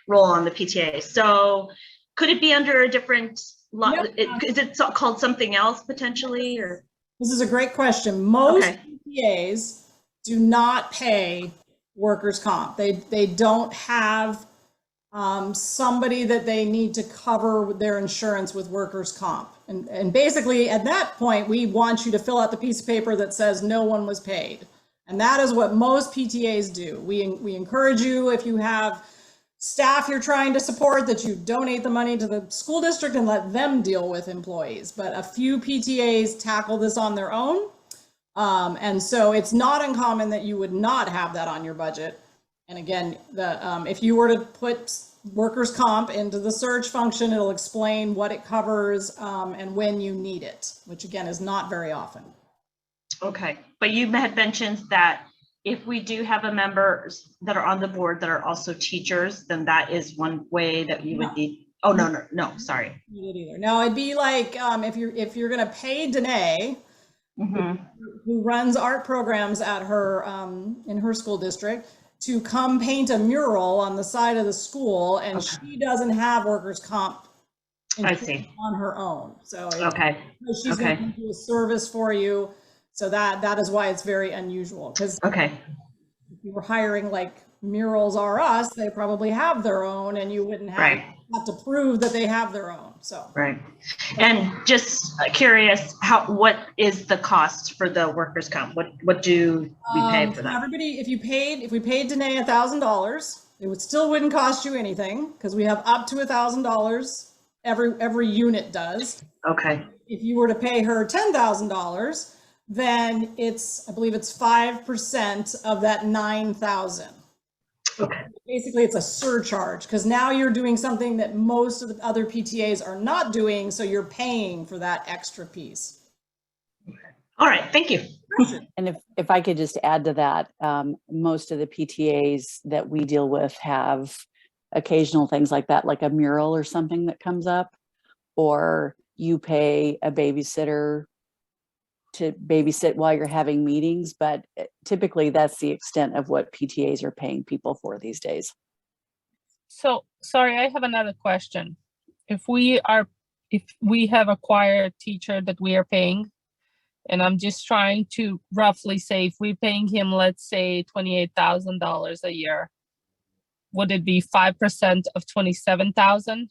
role on the PTA. So could it be under a different line? Is it called something else potentially? Or this is a great question. Most PTAs do not pay workers' comp. They don't have somebody that they need to cover their insurance with workers' comp. And basically at that point, we want you to fill out the piece of paper that says no one was paid. And that is what most PTAs do. We encourage you, if you have staff you're trying to support, that you donate the money to the school district and let them deal with employees. But a few PTAs tackle this on their own. And so it's not uncommon that you would not have that on your budget. And again, if you were to put workers' comp into the search function, it'll explain what it covers and when you need it, which again is not very often. Okay, but you had mentioned that if we do have members that are on the board that are also teachers, then that is one way that you would need. Oh, no, sorry. Either. No, it'd be like if you're going to pay Danae, who runs art programs at her in her school district, to come paint a mural on the side of the school, and she doesn't have workers' comp on her own. So she's going to do a service for you. So that is why it's very unusual, because if you were hiring like Murals R Us, they probably have their own, and you wouldn't have to prove that they have their own. So and just curious, what is the cost for the workers' comp? What do we pay for that? Everybody, if we paid Danae $1,000, it still wouldn't cost you anything, because we have up to $1,000. Every unit does. Okay. If you were to pay her $10,000, then I believe it's 5% of that 9,000. Okay. Basically, it's a surcharge, because now you're doing something that most of the other PTAs are not doing, so you're paying for that extra piece. Okay. All right, thank you. And if I could just add to that, most of the PTAs that we deal with have occasional things like that, like a mural or something that comes up, or you pay a babysitter to babysit while you're having meetings, but typically that's the extent of what PTAs are paying people for these days. So, sorry, I have another question. If we have acquired a teacher that we are paying, and I'm just trying to roughly say, if we're paying him, let's say $28,000 a year, would it be 5% of 27,000?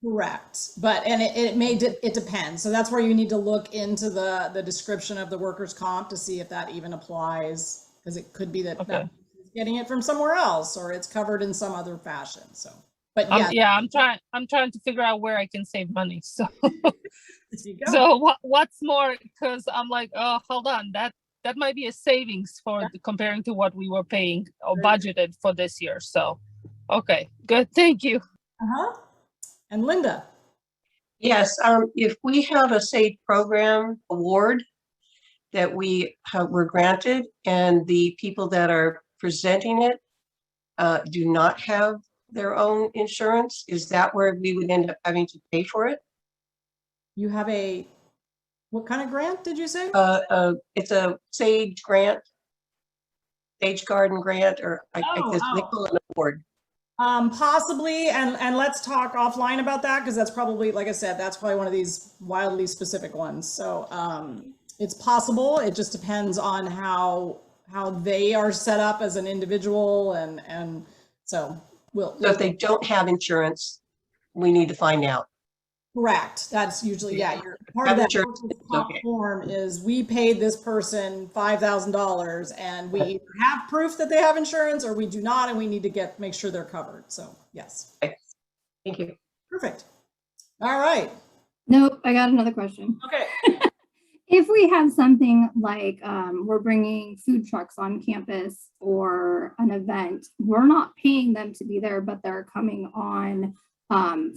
Correct, but it depends. So that's where you need to look into the description of the workers' comp to see if that even applies, because it could be that that is getting it from somewhere else, or it's covered in some other fashion. So, but yeah, I'm trying to figure out where I can save money. So, so what's more? Because I'm like, oh, hold on, that might be a savings for comparing to what we were paying or budgeted for this year. So, okay, good, thank you. And Linda? Yes, if we have a SAFE program award that we were granted, and the people that are presenting it do not have their own insurance, is that where we would end up having to pay for it? You have what kind of grant did you say? It's a SAGE grant, Sage Garden grant, or I guess they call it an award. Possibly, and let's talk offline about that, because that's probably, like I said, that's probably one of these wildly specific ones. So it's possible. It just depends on how they are set up as an individual, and so So if they don't have insurance, we need to find out. Correct. That's usually, your part of that form is, we paid this person $5,000, and we either have proof that they have insurance, or we do not, and we need to make sure they're covered. So yes. Okay. Thank you. Perfect. All right. Nope, I got another question. Okay. If we have something like we're bringing food trucks on campus or an event, we're not paying them to be there, but they're coming on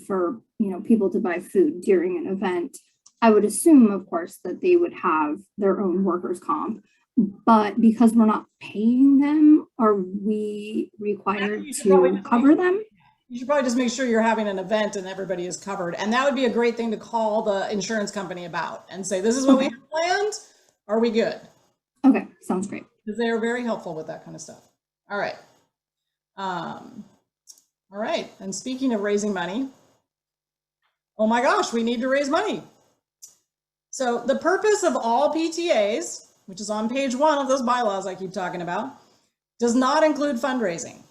for people to buy food during an event. I would assume, of course, that they would have their own workers' comp, but because we're not paying them, are we required to cover them? You should probably just make sure you're having an event and everybody is covered. And that would be a great thing to call the insurance company about and say, this is what we have planned. Are we good? Okay, sounds great. Because they are very helpful with that kind of stuff. All right. All right. And speaking of raising money, oh my gosh, we need to raise money. So the purpose of all PTAs, which is on page 1 of those bylaws I keep talking about, does not include fundraising.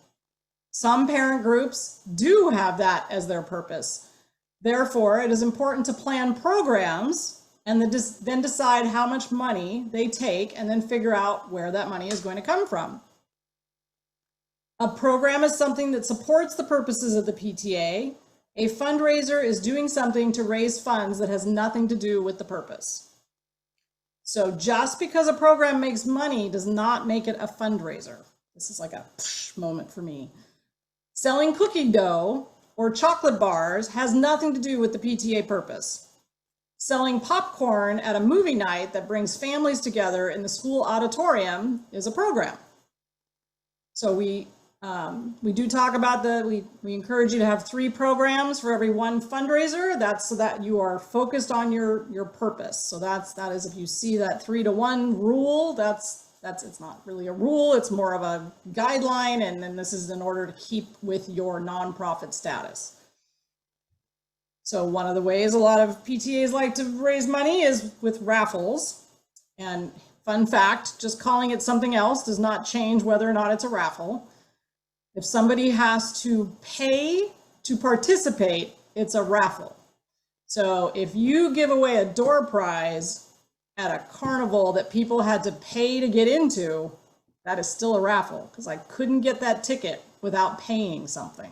Some parent groups do have that as their purpose. Therefore, it is important to plan programs and then decide how much money they take and then figure out where that money is going to come from. A program is something that supports the purposes of the PTA. A fundraiser is doing something to raise funds that has nothing to do with the purpose. So just because a program makes money does not make it a fundraiser. This is like a moment for me. Selling cookie dough or chocolate bars has nothing to do with the PTA purpose. Selling popcorn at a movie night that brings families together in the school auditorium is a program. So we do talk about we encourage you to have 3 programs for every 1 fundraiser. That's so that you are focused on your purpose. So that is, if you see that 3-to-1 rule, it's not really a rule, it's more of a guideline, and then this is in order to keep with your nonprofit status. So one of the ways a lot of PTAs like to raise money is with raffles. And fun fact, just calling it something else does not change whether or not it's a raffle. If somebody has to pay to participate, it's a raffle. So if you give away a door prize at a carnival that people had to pay to get into, that is still a raffle, because I couldn't get that ticket without paying something.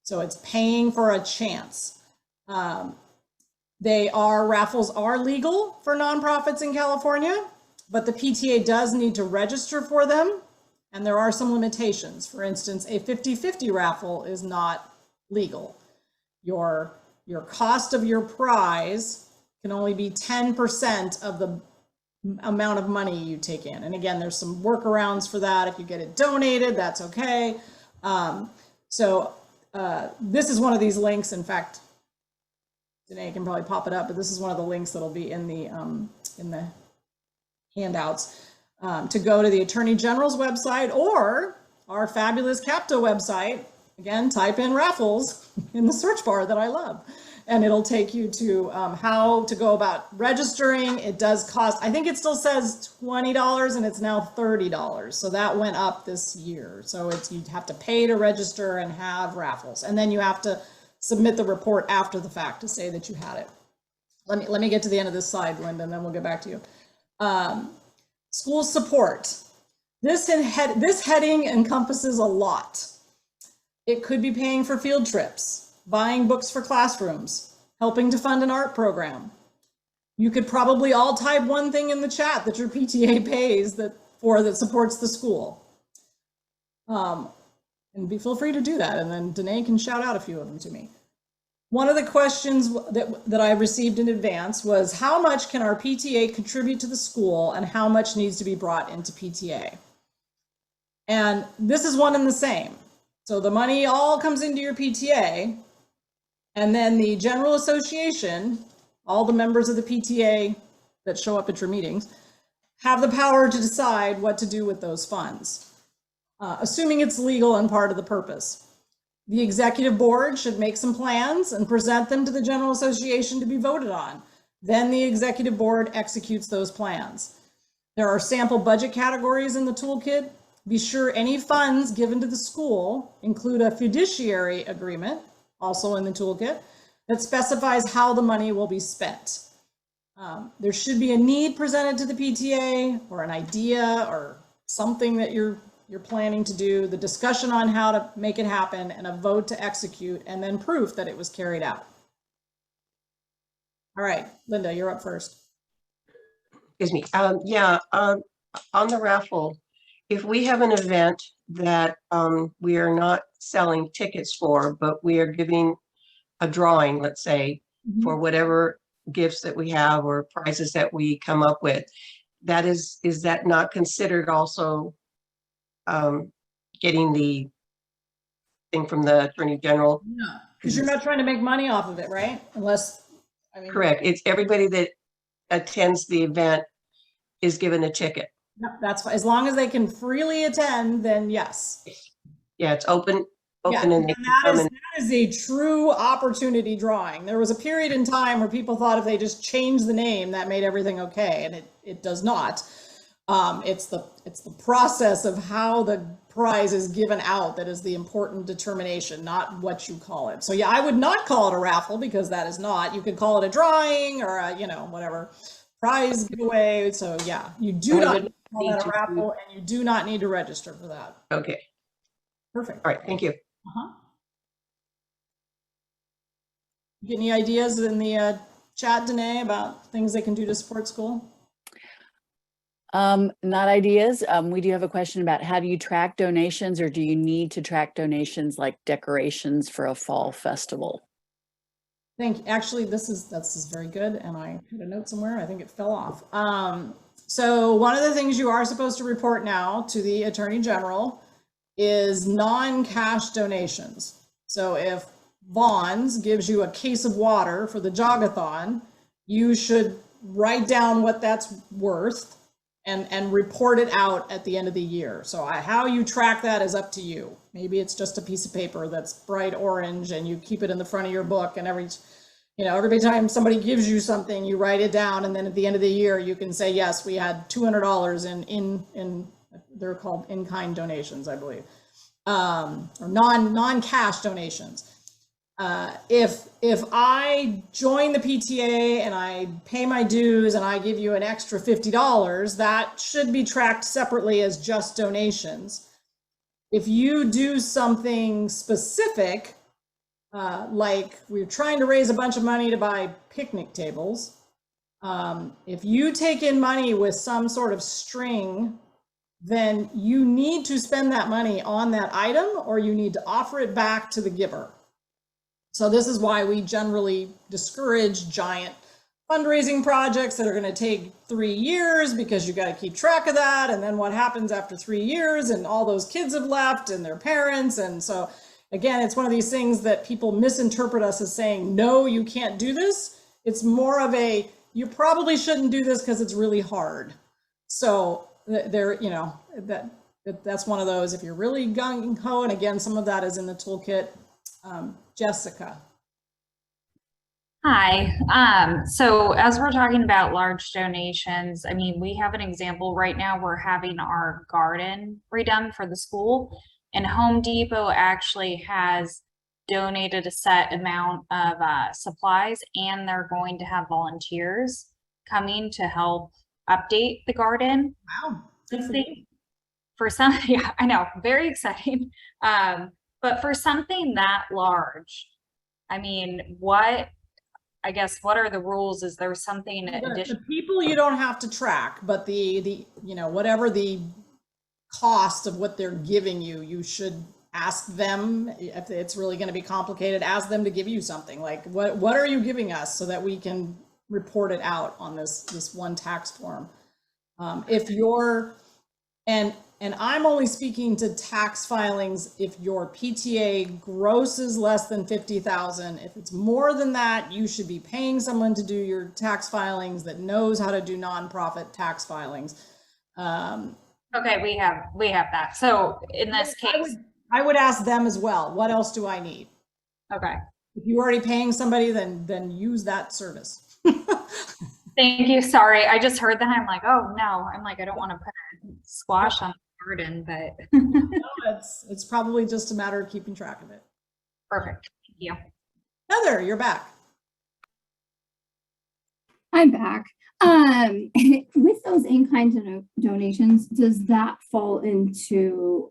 So it's paying for a chance. Raffles are legal for nonprofits in California, but the PTA does need to register for them, and there are some limitations. For instance, a 50-50 raffle is not legal. Your cost of your prize can only be 10% of the amount of money you take in. And again, there's some workarounds for that. If you get it donated, that's okay. This is one of these links. In fact, Danae can probably pop it up, but this is one of the links that'll be in the handouts to go to the Attorney General's website or our fabulous CAPTA website. Again, type in raffles in the search bar that I love, and it'll take you to how to go about registering. It does cost, I think it still says $20 and it's now $30. So that went up this year. So you'd have to pay to register and have raffles. And then you have to submit the report after the fact to say that you had it. Let me get to the end of this slide, Linda, and then we'll get back to you. School support. This heading encompasses a lot. It could be paying for field trips, buying books for classrooms, helping to fund an art program. You could probably all type one thing in the chat that your PTA pays that supports the school. And feel free to do that, and then Danae can shout out a few of them to me. One of the questions that I received in advance was, how much can our PTA contribute to the school and how much needs to be brought into PTA? And this is one and the same. So the money all comes into your PTA, and then the General Association, all the members of the PTA that show up at your meetings, have the power to decide what to do with those funds, assuming it's legal and part of the purpose. The executive board should make some plans and present them to the General Association to be voted on. Then the executive board executes those plans. There are sample budget categories in the toolkit. Be sure any funds given to the school include a fiduciary agreement, also in the toolkit, that specifies how the money will be spent. There should be a need presented to the PTA or an idea or something that you're planning to do, the discussion on how to make it happen, and a vote to execute, and then proof that it was carried out. All right, Linda, you're up first. Excuse me. On the raffle, if we have an event that we are not selling tickets for, but we are giving a drawing, let's say, for whatever gifts that we have or prizes that we come up with, is that not considered also getting the thing from the Attorney General? No, because you're not trying to make money off of it, right? Correct. It's everybody that attends the event is given a ticket. No, that's fine. As long as they can freely attend, then yes. Yeah, it's open. Yeah, And that is a true opportunity drawing. There was a period in time where people thought if they just changed the name, that made everything okay, and it does not. It's the process of how the prize is given out that is the important determination, not what you call it. So yeah, I would not call it a raffle because that is not. You could call it a drawing or a, whatever, prize giveaway. So yeah, you do I not would call need that a to- raffle, and you do not need to register for that. Okay, Perfect. all right, thank you. Get any ideas in the chat, Danae, about things they can do to support school? Not ideas. We do have a question about how do you track donations, or do you need to track donations like decorations for a fall festival? Actually, this is very good, and I had a note somewhere. I think it fell off. So one of the things you are supposed to report now to the Attorney General is non-cash donations. So if Vaughn's gives you a case of water for the jogathon, you should write down what that's worth and report it out at the end of the year. So how you track that is up to you. Maybe it's just a piece of paper that's bright orange and you keep it in the front of your book, and every time somebody gives you something, you write it down, and then at the end of the year you can say, yes, we had $200 in they're called in-kind donations, I believe, or non-cash donations. If I join the PTA and I pay my dues and I give you an extra $50, that should be tracked separately as just donations. If you do something specific, like we're trying to raise a bunch of money to buy picnic tables, if you take in money with some sort of string, then you need to spend that money on that item, or you need to offer it back to the giver. So this is why we generally discourage giant fundraising projects that are going to take 3 years, because you got to keep track of that. And then what happens after 3 years, and all those kids have left and their parents. And so again, it's one of these things that people misinterpret us as saying, no, you can't do this. It's more of a, you probably shouldn't do this because it's really hard. So there, that's one of those, if you're really gung-ho, and again, some of that is in the toolkit. Jessica. Hi. So as we're talking about large donations, I mean, we have an example right now. We're having our garden redone for the school, and Home Depot actually has donated a set amount of supplies, and they're going to have volunteers coming to help update the garden. Wow. For some, yeah, I know, very exciting. But for something that large, I mean, what are the rules? Is there something additional? The people you don't have to track, but the whatever the cost of what they're giving you, you should ask them. If it's really going to be complicated, ask them to give you something. Like, what are you giving us, so that we can report it out on this one tax form. If you're, and I'm only speaking to tax filings if your PTA grosses less than 50,000. If it's more than that, you should be paying someone to do your tax filings that knows how to do nonprofit tax filings. Okay, we have that. So in this case, I would ask them as well. What else do I need? Okay. If you're already paying somebody, then use that service. Thank you. Sorry, I just heard that. I'm like, oh no. I'm like, I don't want to put squash on the garden, but No, it's probably just a matter of keeping track of it. perfect. Thank you. Heather, you're back. I'm back. With those in-kind donations, does that fall into,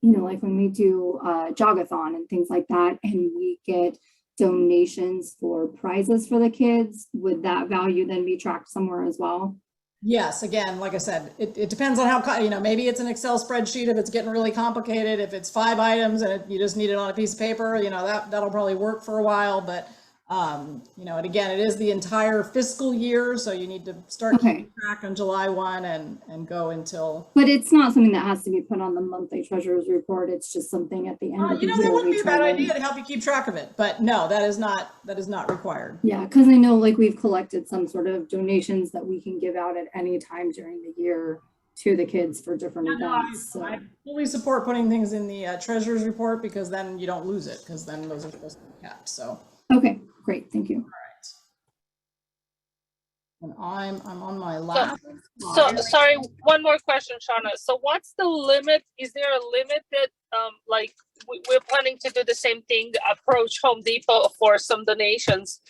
like when we do jogathon and things like that, and we get donations for prizes for the kids, would that value then be tracked somewhere as well? Yes, again, like I said, it depends on how, maybe it's an Excel spreadsheet if it's getting really complicated. If it's 5 items and you just need it on a piece of paper, that'll probably work for a while. But, and again, it is the entire fiscal year. So you need to start keeping track on July 1 and go until. But it's not something that has to be put on the monthly treasurer's report. It's just something at the end of the year. That wouldn't be a bad idea to help you keep track of it. But no, that is not required. Yeah, because I know like we've collected some sort of donations that we can give out at any time during the year to the kids for different events. So. I fully support putting things in the treasurer's report, because then you don't lose it, because then those are supposed to be kept. So. Okay, great. Thank you. And I'm on my last So, slide. sorry, one more question, Shauna. So what's the limit? Is there a limit that, like, we're planning to do the same thing, approach Home Depot for some donations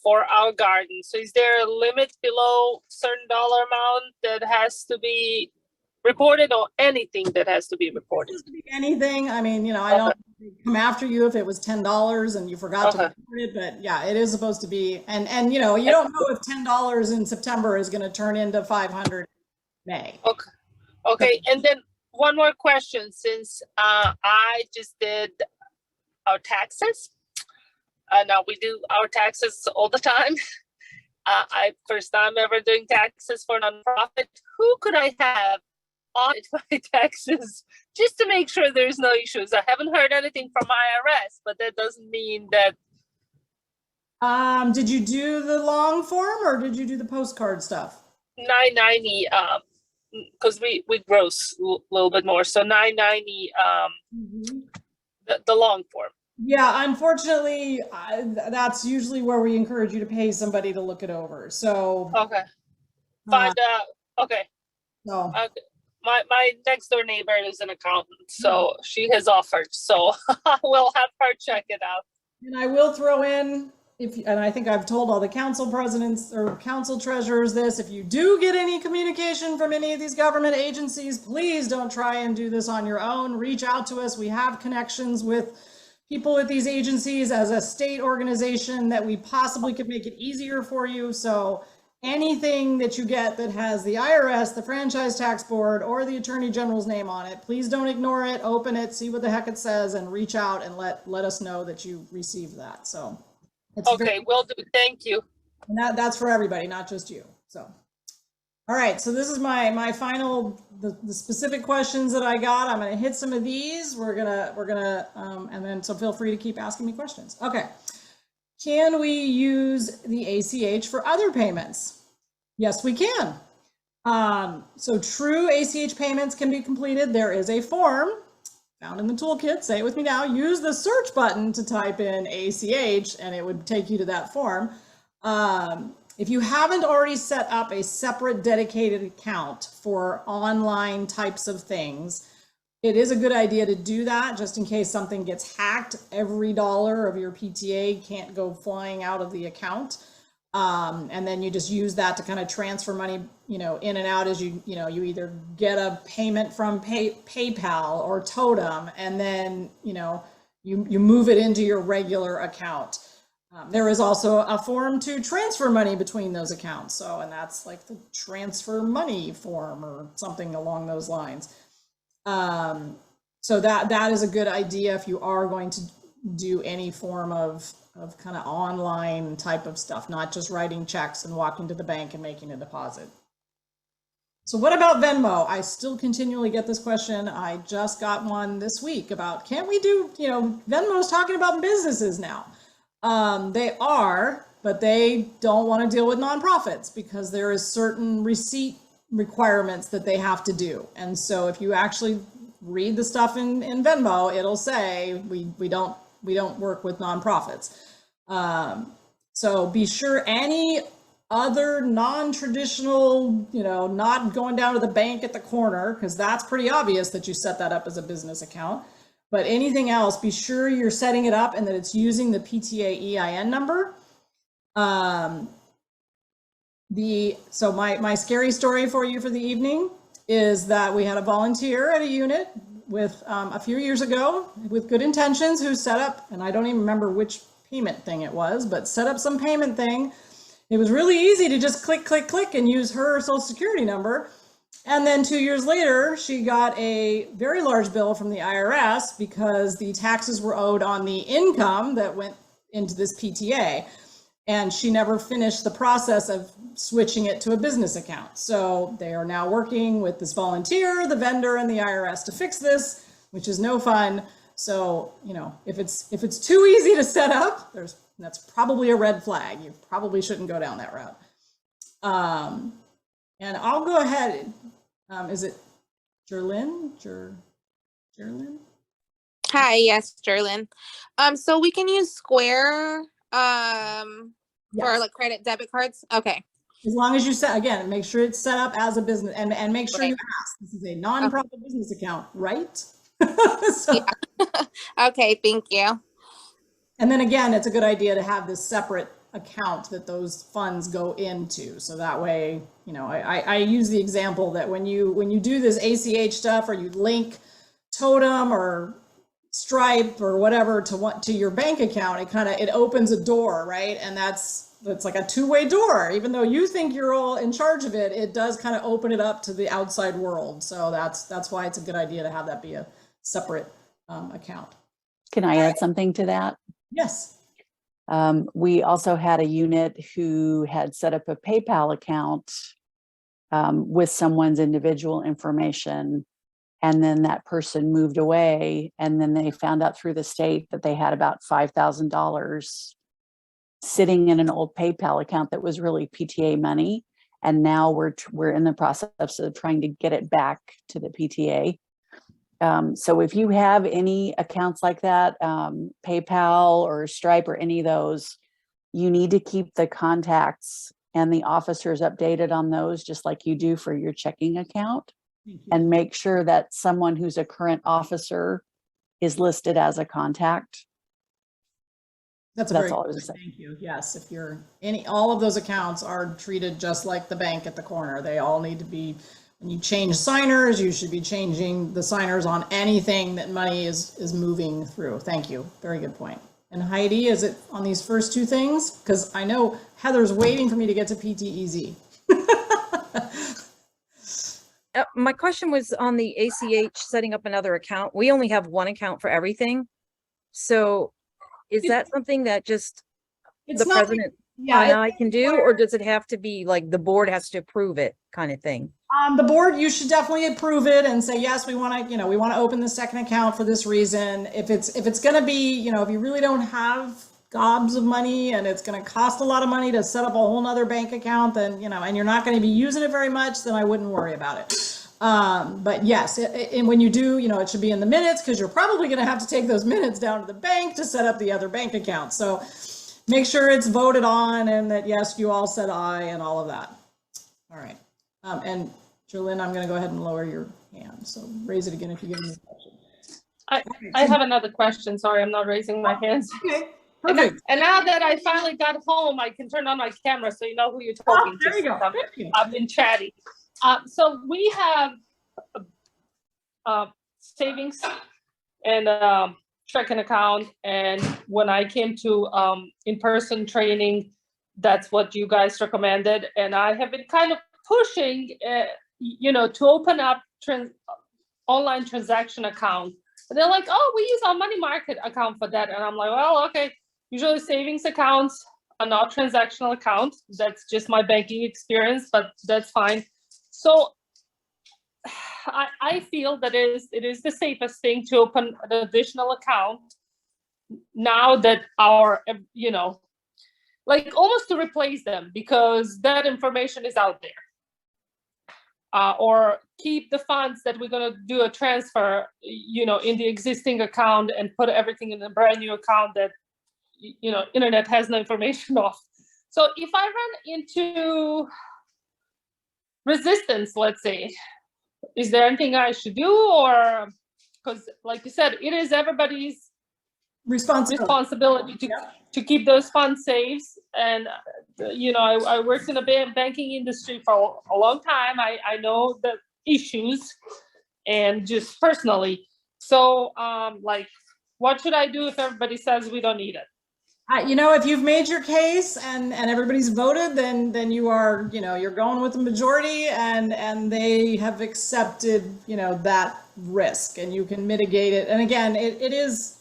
for our garden. So is there a limit below certain dollar amount that has to be reported, or anything that has to be reported? Anything. I mean, I don't come after you if it was $10 and you forgot to report it, but yeah, it is supposed to be. And you don't know if $10 in September is going to turn into 500 in May. Okay. And then one more question, since I just did our taxes. Now we do our taxes all the time. I first time ever doing taxes for nonprofit. Who could I have audit my taxes just to make sure there's no issues? I haven't heard anything from IRS, but that doesn't mean that. Did you do the long form or did you do the postcard stuff? 990, because we gross a little bit more, so 990, the long form. Yeah, unfortunately, that's usually where we encourage you to pay somebody to look it over. So okay, fine. Okay. So my next door neighbor is an accountant, so she has offered. So we'll have her check it out. And I will throw in, and I think I've told all the council presidents or council treasurers this, if you do get any communication from any of these government agencies, please don't try and do this on your own. Reach out to us. We have connections with people at these agencies as a state organization that we possibly could make it easier for you. So anything that you get that has the IRS, the Franchise Tax Board, or the Attorney General's name on it, please don't ignore it, open it, see what the heck it says, and reach out and let us know that you received that. So it's okay, will do. Thank you. And that's for everybody, not just you. So, all right. So this is my final, the specific questions that I got. I'm going to hit some of these. We're gonna, and then so feel free to keep asking me questions. Okay. Can we use the ACH for other payments? Yes, we can. So true ACH payments can be completed. There is a form found in the toolkit. Say it with me now. Use the search button to type in ACH and it would take you to that form. If you haven't already set up a separate dedicated account for online types of things, it is a good idea to do that just in case something gets hacked. Every dollar of your PTA can't go flying out of the account. And then you just use that to kind of transfer money, in and out as you either get a payment from PayPal or Totem, and then, you move it into your regular account. There is also a form to transfer money between those accounts. So, and that's like the transfer money form or something along those lines. So that is a good idea if you are going to do any form of kind of online type of stuff, not just writing checks and walking to the bank and making a deposit. So what about Venmo? I still continually get this question. I just got one this week about, can't we do, Venmo's talking about businesses now. They are, but they don't want to deal with nonprofits because there is certain receipt requirements that they have to do. And so if you actually read the stuff in Venmo, it'll say we don't work with nonprofits. So be sure any other non-traditional, not going down to the bank at the corner, because that's pretty obvious that you set that up as a business account. But anything else, be sure you're setting it up and that it's using the PTA EIN number. So my scary story for you for the evening is that we had a volunteer at a unit with a few years ago with good intentions who set up, and I don't even remember which payment thing it was, but set up some payment thing. It was really easy to just click, click, click and use her social security number. And then 2 years later, she got a very large bill from the IRS because the taxes were owed on the income that went into this PTA. And she never finished the process of switching it to a business account. So they are now working with this volunteer, the vendor, and the IRS to fix this, which is no fun. So, if it's too easy to set up, that's probably a red flag. You probably shouldn't go down that route. And I'll go ahead. Is it Jerlyn? Jerlyn? Hi, yes, Jerlyn. So we can use Square for like credit debit cards. Okay. As long as you set, again, make sure it's set up as a business and make sure you ask, this is a nonprofit business account, right? So, Okay, thank you. and then again, it's a good idea to have this separate account that those funds go into. So that way, you know, I use the example that when you do this ACH stuff, or you link Totem or Stripe or whatever to your bank account, it opens a door, right? And that's like a two-way door. Even though you think you're all in charge of it, it does kind of open it up to the outside world. So that's why it's a good idea to have that be a separate account. Can I add something to that? Yes. We also had a unit who had set up a PayPal account with someone's individual information, and then that person moved away, and then they found out through the state that they had about $5,000 sitting in an old PayPal account that was really PTA money, and now we're in the process of trying to get it back to the PTA. So if you have any accounts like that, PayPal or Stripe or any of those, you need to keep the contacts and the officers updated on those, just like you do for your checking account, and make sure that someone who's a current officer is listed as a contact. That's all I was saying. Thank you. Yes, if you're all of those accounts are treated just like the bank at the corner. They all need to be. When you change signers, you should be changing the signers on anything that money is moving through. Thank you. Very good point. And Heidi, is it on these first two things? Because I know Heather's waiting for me to get to PTEZ. My question was on the ACH setting up another account. We only have one account for everything. So is that something that just the president and I can do, or does it have to be like the board has to approve it kind of thing? The board, you should definitely approve it and say, yes, we want to, we want to open the second account for this reason. If it's going to be, if you really don't have gobs of money and it's going to cost a lot of money to set up a whole nother bank account, then, and you're not going to be using it very much, then I wouldn't worry about it. But yes, and when you do, it should be in the minutes, because you're probably going to have to take those minutes down to the bank to set up the other bank account. So make sure it's voted on and that, yes, you all said aye and all of that. All right. And Jerlyn, I'm going to go ahead and lower your hand. So raise it again if you give me a question. I have another question. Sorry, I'm not raising my hands. Okay, perfect. And now that I finally got home, I can turn on my camera so you know who you're talking there to. You go. I've been chatty. So we have savings and checking account. And when I came to in-person training, that's what you guys recommended. And I have been kind of pushing, to open up online transaction account. And they're like, oh, we use our money market account for that. And I'm like, well, okay. Usually savings accounts are not transactional accounts. That's just my banking experience, but that's fine. So I feel that it is the safest thing to open an additional account now that our, like almost to replace them, because that information is out there. Or keep the funds that we're going to do a transfer, in the existing account and put everything in a brand new account that, internet has no information of. So if I run into resistance, let's say, is there anything I should do? Or, because like you said, it is everybody's responsibility to keep those funds safe. And I worked in the banking industry for a long time. I know the issues, and just personally. So what should I do if everybody says we don't need it? If you've made your case and everybody's voted, then you are, you're going with the majority, and they have accepted, that risk, and you can mitigate it. And again, it is,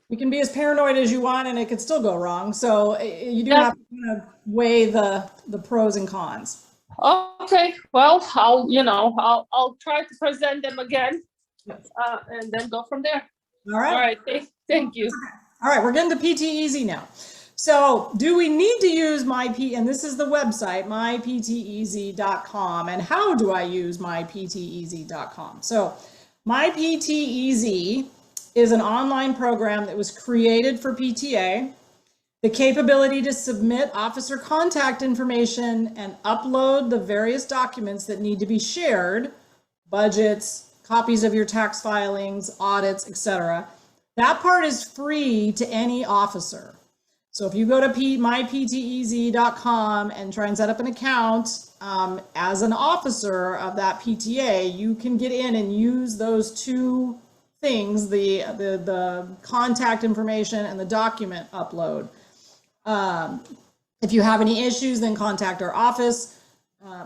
you can be as paranoid as you want and it could still go wrong. So you do have to kind of weigh the pros and cons. Okay, well, I'll try to present them again, and then go from there. All right. All right. Thank you. All right, we're getting to PTEZ now. So do we need to use and this is the website, myptez.com. And how do I use myptez.com? So myptez is an online program that was created for PTA The capability to submit officer contact information and upload the various documents that need to be shared, budgets, copies of your tax filings, audits, etc. That part is free to any officer. So if you go to myptez.com and try and set up an account as an officer of that PTA, you can get in and use those two things, the contact information and the document upload. If you have any issues, then contact our office.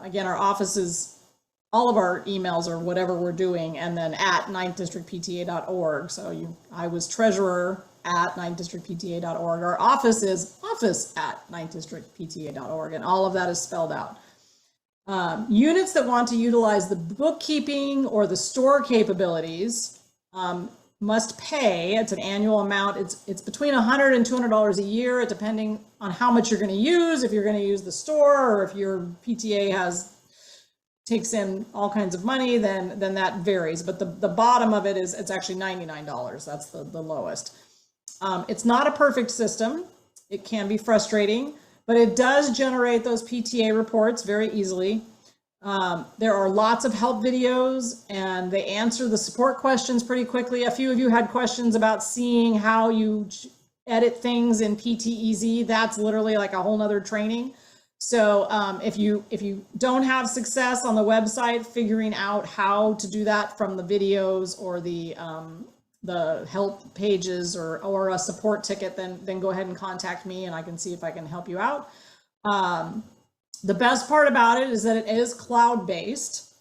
Again, our office is all of our emails or whatever we're doing, and then at 9thdistrictpta.org. So I was treasurer at 9thdistrictpta.org. Our office is office at 9thdistrictpta.org, and all of that is spelled out. Units that want to utilize the bookkeeping or the store capabilities must pay. It's an annual amount. It's between $100 and $200 a year, depending on how much you're going to use. If you're going to use the store, or if your PTA takes in all kinds of money, then that varies. But the bottom of it is it's actually $99. That's the lowest. It's not a perfect system. It can be frustrating, but it does generate those PTA reports very easily. There are lots of help videos, and they answer the support questions pretty quickly. A few of you had questions about seeing how you edit things in PTEZ. That's literally like a whole nother training. So if you don't have success on the website figuring out how to do that from the videos or the help pages or a support ticket, then go ahead and contact me and I can see if I can help you out. The best part about it is that it is cloud-based.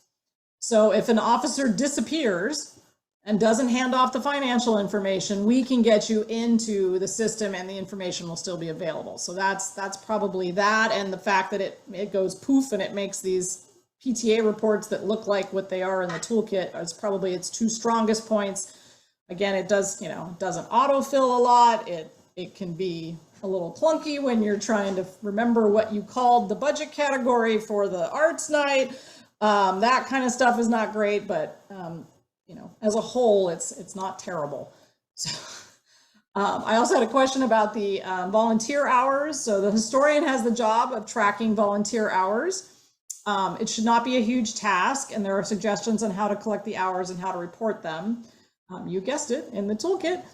So if an officer disappears and doesn't hand off the financial information, we can get you into the system and the information will still be available. So that's probably that, and the fact that it goes poof and it makes these PTA reports that look like what they are in the toolkit is probably its two strongest points. Again, it doesn't autofill a lot. It can be a little clunky when you're trying to remember what you called the budget category for the arts night. That kind of stuff is not great, but as a whole, it's not terrible. So I also had a question about the volunteer hours. So the historian has the job of tracking volunteer hours. It should not be a huge task, and there are suggestions on how to collect the hours and how to report them. You guessed it, in the toolkit.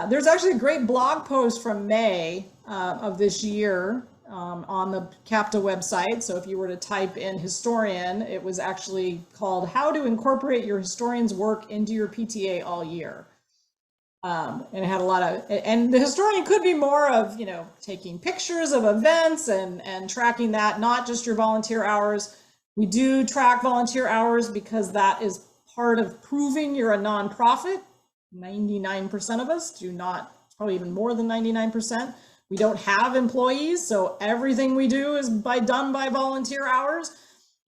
There's actually a great blog post from May of this year on the CAPTA website. So if you were to type in historian, it was actually called How to Incorporate Your Historian's Work into Your PTA All Year. And it had a lot of, and the historian could be more of, taking pictures of events and tracking that, not just your volunteer hours. We do track volunteer hours because that is part of proving you're a nonprofit. 99% of us do not, probably even more than 99%. We don't have employees, so everything we do is done by volunteer hours.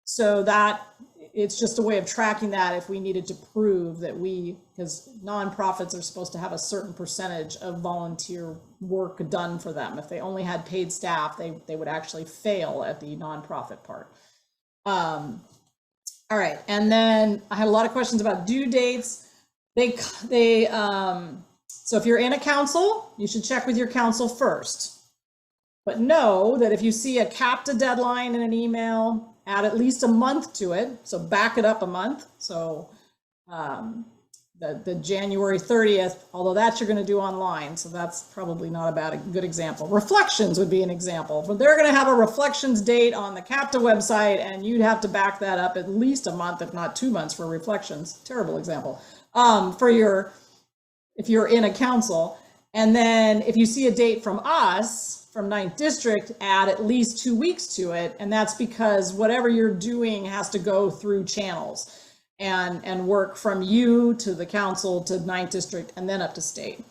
So that it's just a way of tracking that if we needed to prove that because nonprofits are supposed to have a certain percentage of volunteer work done for them. If they only had paid staff, they would actually fail at the nonprofit part. All right, and then I had a lot of questions about due dates. So if you're in a council, you should check with your council first. But know that if you see a CAPTA deadline in an email, add at least a month to it. So back it up a month. So the January 30th, although that you're going to do online, so that's probably not a good example. Reflections would be an example. But they're going to have a reflections date on the CAPTA website, and you'd have to back that up at least a month, if not 2 months, for reflections. Terrible example. If you're in a council. And then if you see a date from us, from 9th District, add at least 2 weeks to it. And that's because whatever you're doing has to go through channels and work from you to the council to 9th District and then up to state.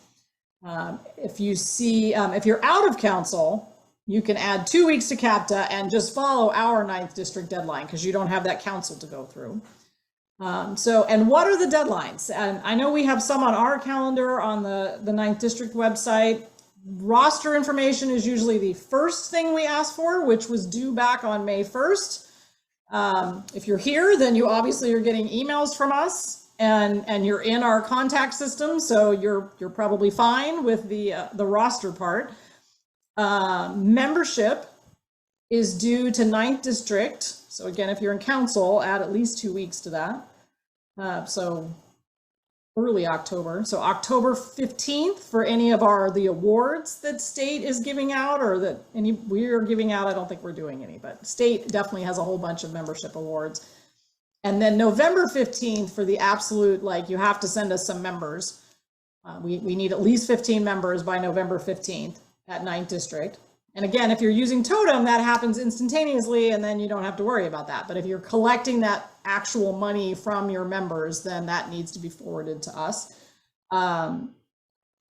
If you're out of council, you can add 2 weeks to CAPTA and just follow our 9th District deadline because you don't have that council to go through. And what are the deadlines? And I know we have some on our calendar on the 9th District website. Roster information is usually the first thing we ask for, which was due back on May 1st. If you're here, then you obviously are getting emails from us and you're in our contact system. So you're probably fine with the roster part. Membership is due to 9th district. So again, if you're in council, add at least 2 weeks to that. So early October. So October 15th for any of the awards that state is giving out, or that we're giving out. I don't think we're doing any, but state definitely has a whole bunch of membership awards. And then November 15th for the absolute, like, you have to send us some members. We need at least 15 members by November 15th at 9th district. And again, if you're using Totem, that happens instantaneously, and then you don't have to worry about that. But if you're collecting that actual money from your members, then that needs to be forwarded to us. And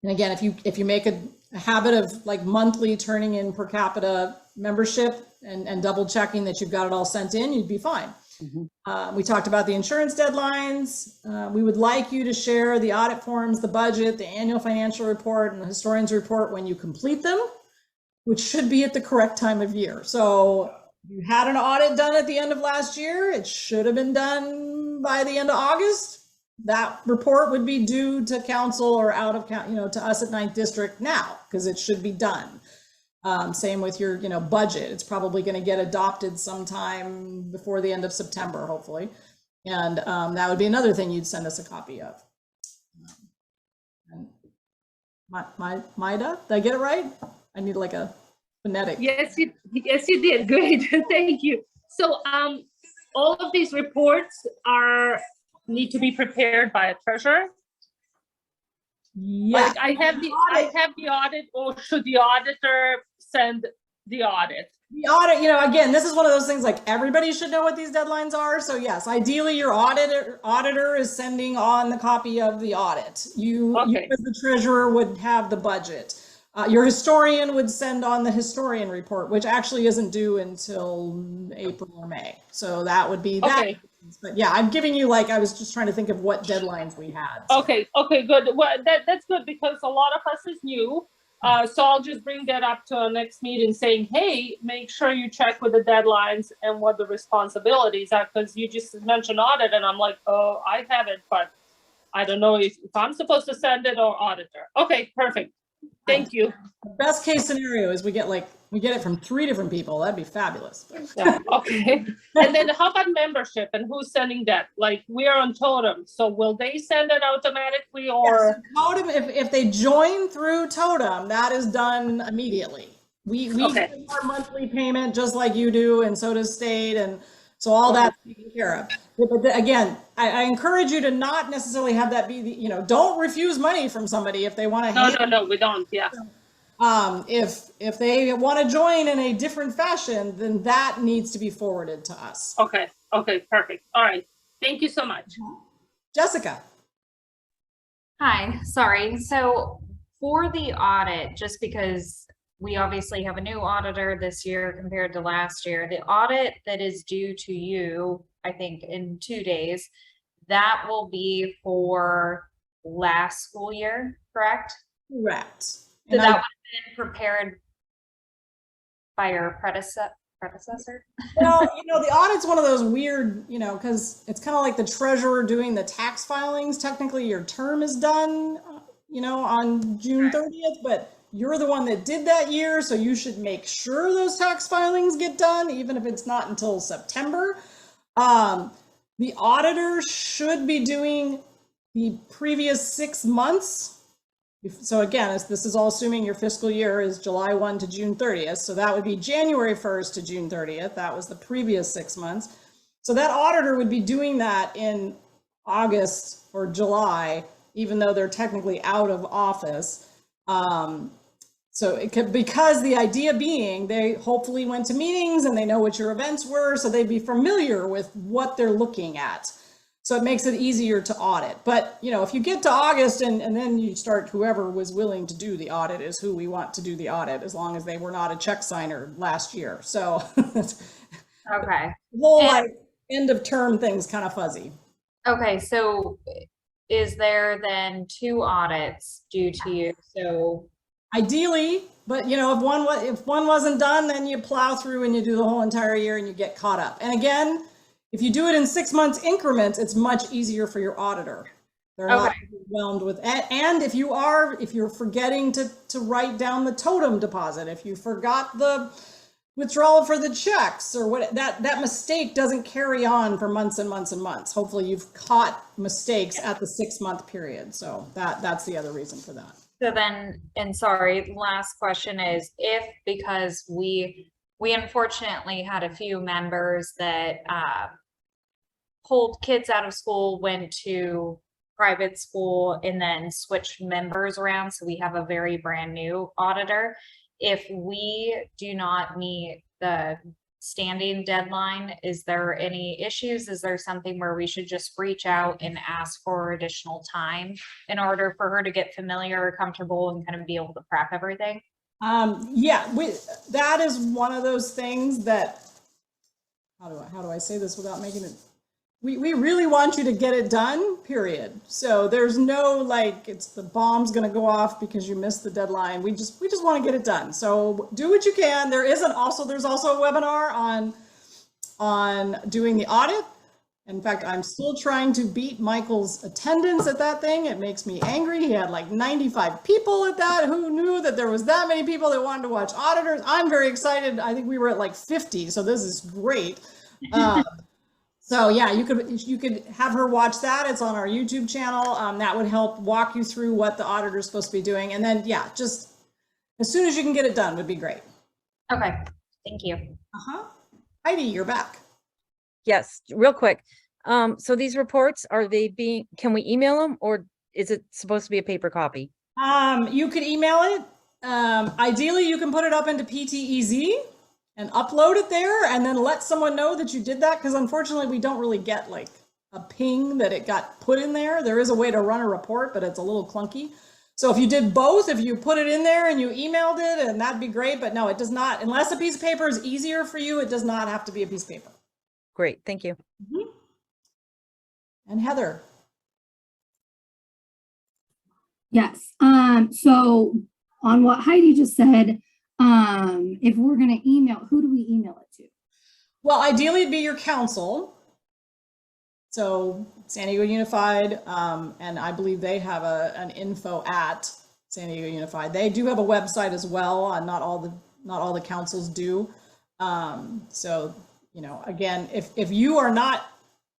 again, if you make a habit of like monthly turning in per capita membership and double checking that you've got it all sent in, you'd be fine. We talked about the insurance deadlines. We would like you to share the audit forms, the budget, the annual financial report, and the historian's report when you complete them, which should be at the correct time of year. So you had an audit done at the end of last year. It should have been done by the end of August. That report would be due to council or out of, to us at 9th district now, because it should be done. Same with your, budget. It's probably going to get adopted sometime before the end of September, hopefully. And that would be another thing you'd send us a copy of. Maida, did I get it right? I need like a phonetic. Yes, you did. Great. Thank you. So all of these reports need to be prepared by a treasurer. Yeah. Like I have the audit, or should the auditor send the audit? The audit, again, this is one of those things like everybody should know what these deadlines are. So yes, ideally your auditor is sending on the copy of the audit. You as the treasurer would have the budget. Your historian would send on the historian report, which actually isn't due until April or May. So that would be that. But yeah, I'm giving you I was just trying to think of what deadlines we had. So. Okay, good. Well, that's good because a lot of us is new. So I'll just bring that up to our next meeting saying, hey, make sure you check with the deadlines and what the responsibilities are, because you just mentioned audit and I'm like, oh, I have it, but I don't know if I'm supposed to send it or auditor. Okay, perfect. Thank you. The best case scenario is we get it from 3 different people. That'd be fabulous. Yeah, okay. And then how about membership and who's sending that? Like we are on Totem, so will they send it automatically or? Yes, Totem, if they join through Totem, that is done immediately. We get our monthly payment just like you do, and so does state, and so all that's taken care of. But again, I encourage you to not necessarily have that be don't refuse money from somebody if they want to. No, we don't. Yeah. If they want to join in a different fashion, then that needs to be forwarded to us. Okay, perfect. All right. Thank you so much. Jessica. Hi, sorry. So for the audit, just because we obviously have a new auditor this year compared to last year, the audit that is due to you, I think in 2 days, that will be for last school year, correct? Correct. So that would have been prepared by your predecessor? Well, the audit's one of those weird, because it's kind of like the treasurer doing the tax filings. Technically, your term is done, on June 30th, but you're the one that did that year, so you should make sure those tax filings get done, even if it's not until September. The auditor should be doing the previous 6 months. So again, this is all assuming your fiscal year is July 1 to June 30th. So that would be January 1st to June 30th. That was the previous 6 months. So that auditor would be doing that in August or July, even though they're technically out of office. So it could, because the idea being they hopefully went to meetings and they know what your events were, so they'd be familiar with what they're looking at. So it makes it easier to audit. But, if you get to August and then you start, whoever was willing to do the audit is who we want to do the audit, as long as they were not a check signer last year. So okay. The whole end of term thing's kind of fuzzy. Okay, so is there then 2 audits due to you? So ideally, but if one wasn't done, then you plow through and you do the whole entire year and you get caught up. And again, if you do it in 6 months increments, it's much easier for your auditor. They're not Okay. overwhelmed with, and if you're forgetting to write down the totem deposit, if you forgot the withdrawal for the checks or what, that mistake doesn't carry on for months and months and months. Hopefully you've caught mistakes at the 6-month period. So that's the other reason for that. So then, and sorry, last question is if, because we unfortunately had a few members that pulled kids out of school, went to private school, and then switched members around. So we have a very brand new auditor. If we do not meet the standing deadline, is there any issues? Is there something where we should just reach out and ask for additional time in order for her to get familiar or comfortable and kind of be able to prep everything? Yeah, that is one of those things that, how do I say this without making it, we really want you to get it done, period. So there's no like, it's the bomb's gonna go off because you missed the deadline. We just want to get it done. So do what you can. There's also a webinar on doing the audit. In fact, I'm still trying to beat Michael's attendance at that thing. It makes me angry. He had like 95 people at that. Who knew that there was that many people that wanted to watch auditors? I'm very excited. I think we were at like 50, so this is great. So yeah, you could have her watch that. It's on our YouTube channel. That would help walk you through what the auditor is supposed to be doing. And then yeah, just as soon as you can get it done would be great. Okay, thank you. Heidi, you're back. Yes, real quick. So these reports, can we email them or is it supposed to be a paper copy? You could email it. Ideally, you can put it up into PTEZ and upload it there and then let someone know that you did that. Because unfortunately, we don't really get like a ping that it got put in there. There is a way to run a report, but it's a little clunky. So if you did both, if you put it in there and you emailed it, and that'd be great. But no, it does not. Unless a piece of paper is easier for you, it does not have to be a piece of paper. Great, thank you. And Heather. Yes. So on what Heidi just said, if we're going to email, who do we email it to? Well, ideally it'd be your council. So San Diego Unified, and I believe they have an info at San Diego Unified. They do have a website as well. Not all the councils do. So, you know, again, if you are not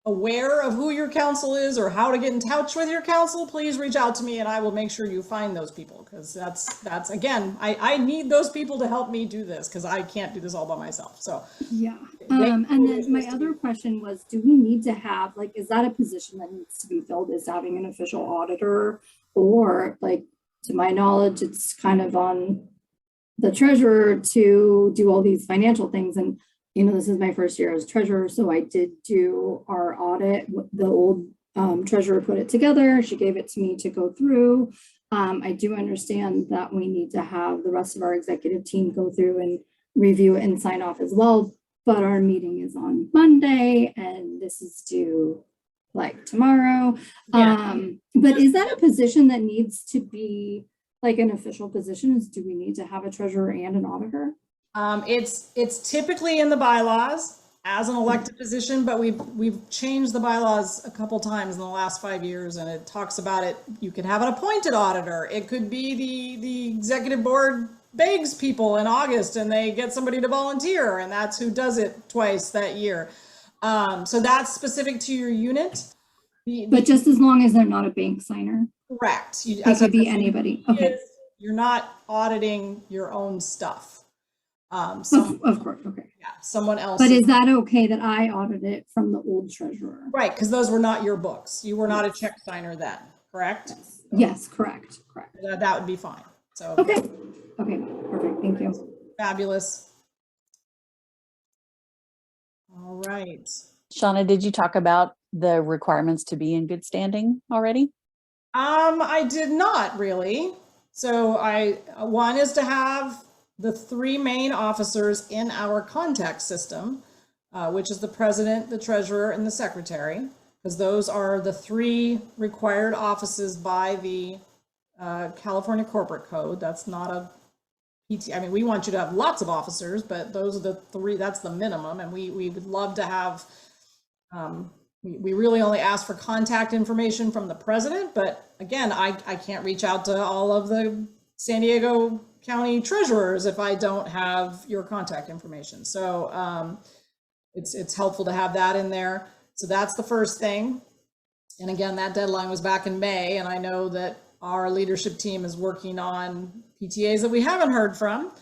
aware of who your council is or how to get in touch with your council, please reach out to me and I will make sure you find those people, because that's again, I need those people to help me do this because I can't do this all by myself. So yeah. And then my other question was, do we need to have, like, is that a position that needs to be filled as having an official auditor, or like, to my knowledge, it's kind of on the treasurer to do all these financial things. And you know, this is my first year as treasurer, so I did do our audit. The old treasurer put it together. She gave it to me to go through. I do understand that we need to have the rest of our executive team go through and review it and sign off as well. But our meeting is on Monday and this is due like tomorrow. Yeah. But is that a position that needs to be like an official position? Do we need to have a treasurer and an auditor? It's typically in the bylaws as an elected position, but we've changed the bylaws a couple times in the last 5 years, and it talks about it. You can have an appointed auditor. It could be the executive board begs people in August and they get somebody to volunteer, and that's who does it twice that year. So that's specific to your unit. But just as long as they're not a bank signer. Correct. It could be anybody. Okay. You're not auditing your own stuff. Of course, okay. Yeah, someone else. But is that okay that I audit it from the old treasurer? Right, because those were not your books. You were not a check signer then, correct? Yes, correct. That would be fine. So okay, perfect. Thank you. Fabulous. All right. Shauna, did you talk about the requirements to be in good standing already? I did not really. So one is to have the 3 main officers in our contact system, which is the president, the treasurer, and the secretary, because those are the 3 required offices by the California Corporate Code. That's not a PT. I mean, we want you to have lots of officers, but those are the 3. That's the minimum, and we would love to have we really only ask for contact information from the president, but again, I can't reach out to all of the San Diego County treasurers if I don't have your contact information. So it's helpful to have that in there. So that's the first thing. And again, that deadline was back in May, and I know that our leadership team is working on PTAs that we haven't heard from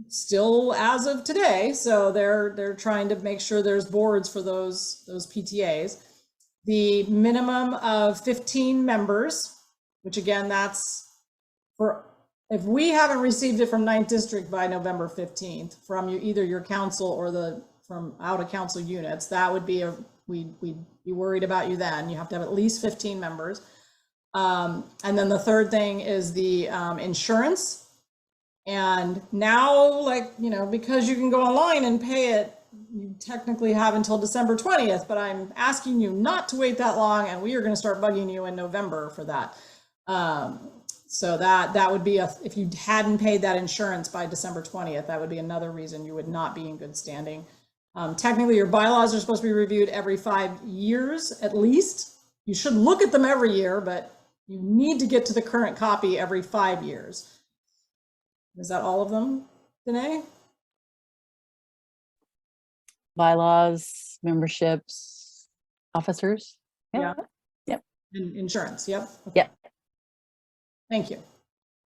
still as of today. So they're trying to make sure there's boards for those PTAs. The minimum of 15 members, which again, that's for, if we haven't received it from 9th District by November 15th from either your council or from out of council units, that would be we'd be worried about you then. You have to have at least 15 members. And then the third thing is the insurance. And now, like, you know, because you can go online and pay it, you technically have until December 20th, but I'm asking you not to wait that long, and we are going to start bugging you in November for that. So that would be if you hadn't paid that insurance by December 20th, that would be another reason you would not be in good standing. Technically, your bylaws are supposed to be reviewed every 5 years at least. You should look at them every year, but you need to get to the current copy every 5 years. Is that all of them, Danae? Bylaws, memberships, officers. Yeah. Yep. And insurance, yep. Okay. Yep. Thank you.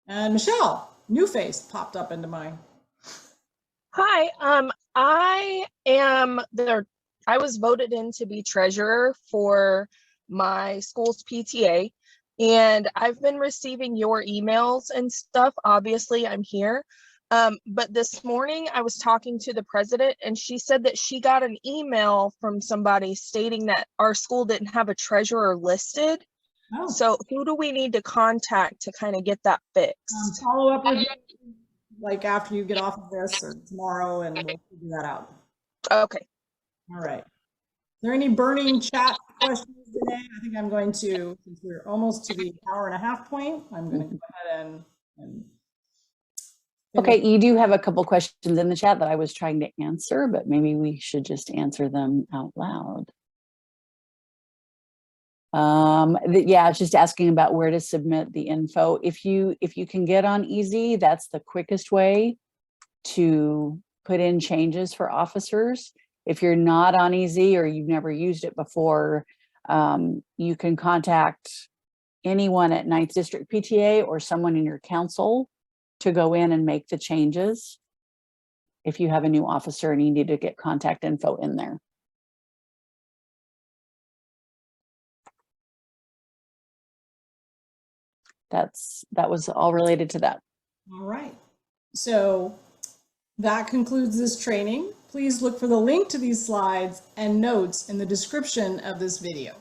And Michelle, new face popped up into mine. Hi, I was voted in to be treasurer for my school's PTA, and I've been receiving your emails and stuff. Obviously, I'm here. But this morning I was talking to the president, and she said that she got an email from somebody stating that our school didn't have a treasurer listed. Oh. So who do we need to contact to kind of get that fixed? Follow up with you, like after you get off of this or tomorrow, and we'll figure that out. Okay. All right. Is there any burning chat questions today? I think I'm going to, since we're almost to the hour-and-a-half point, I'm going to go ahead and Okay, you do have a couple questions in the chat that I was trying to answer, but maybe we should just answer them out loud. Yeah, it's just asking about where to submit the info. If you can get on Easy, that's the quickest way to put in changes for officers. If you're not on Easy or you've never used it before, you can contact anyone at 9th District PTA or someone in your council to go in and make the changes if you have a new officer and you need to get contact info in there. That was all related to that. All right. So that concludes this training. Please look for the link to these slides and notes in the description of this video.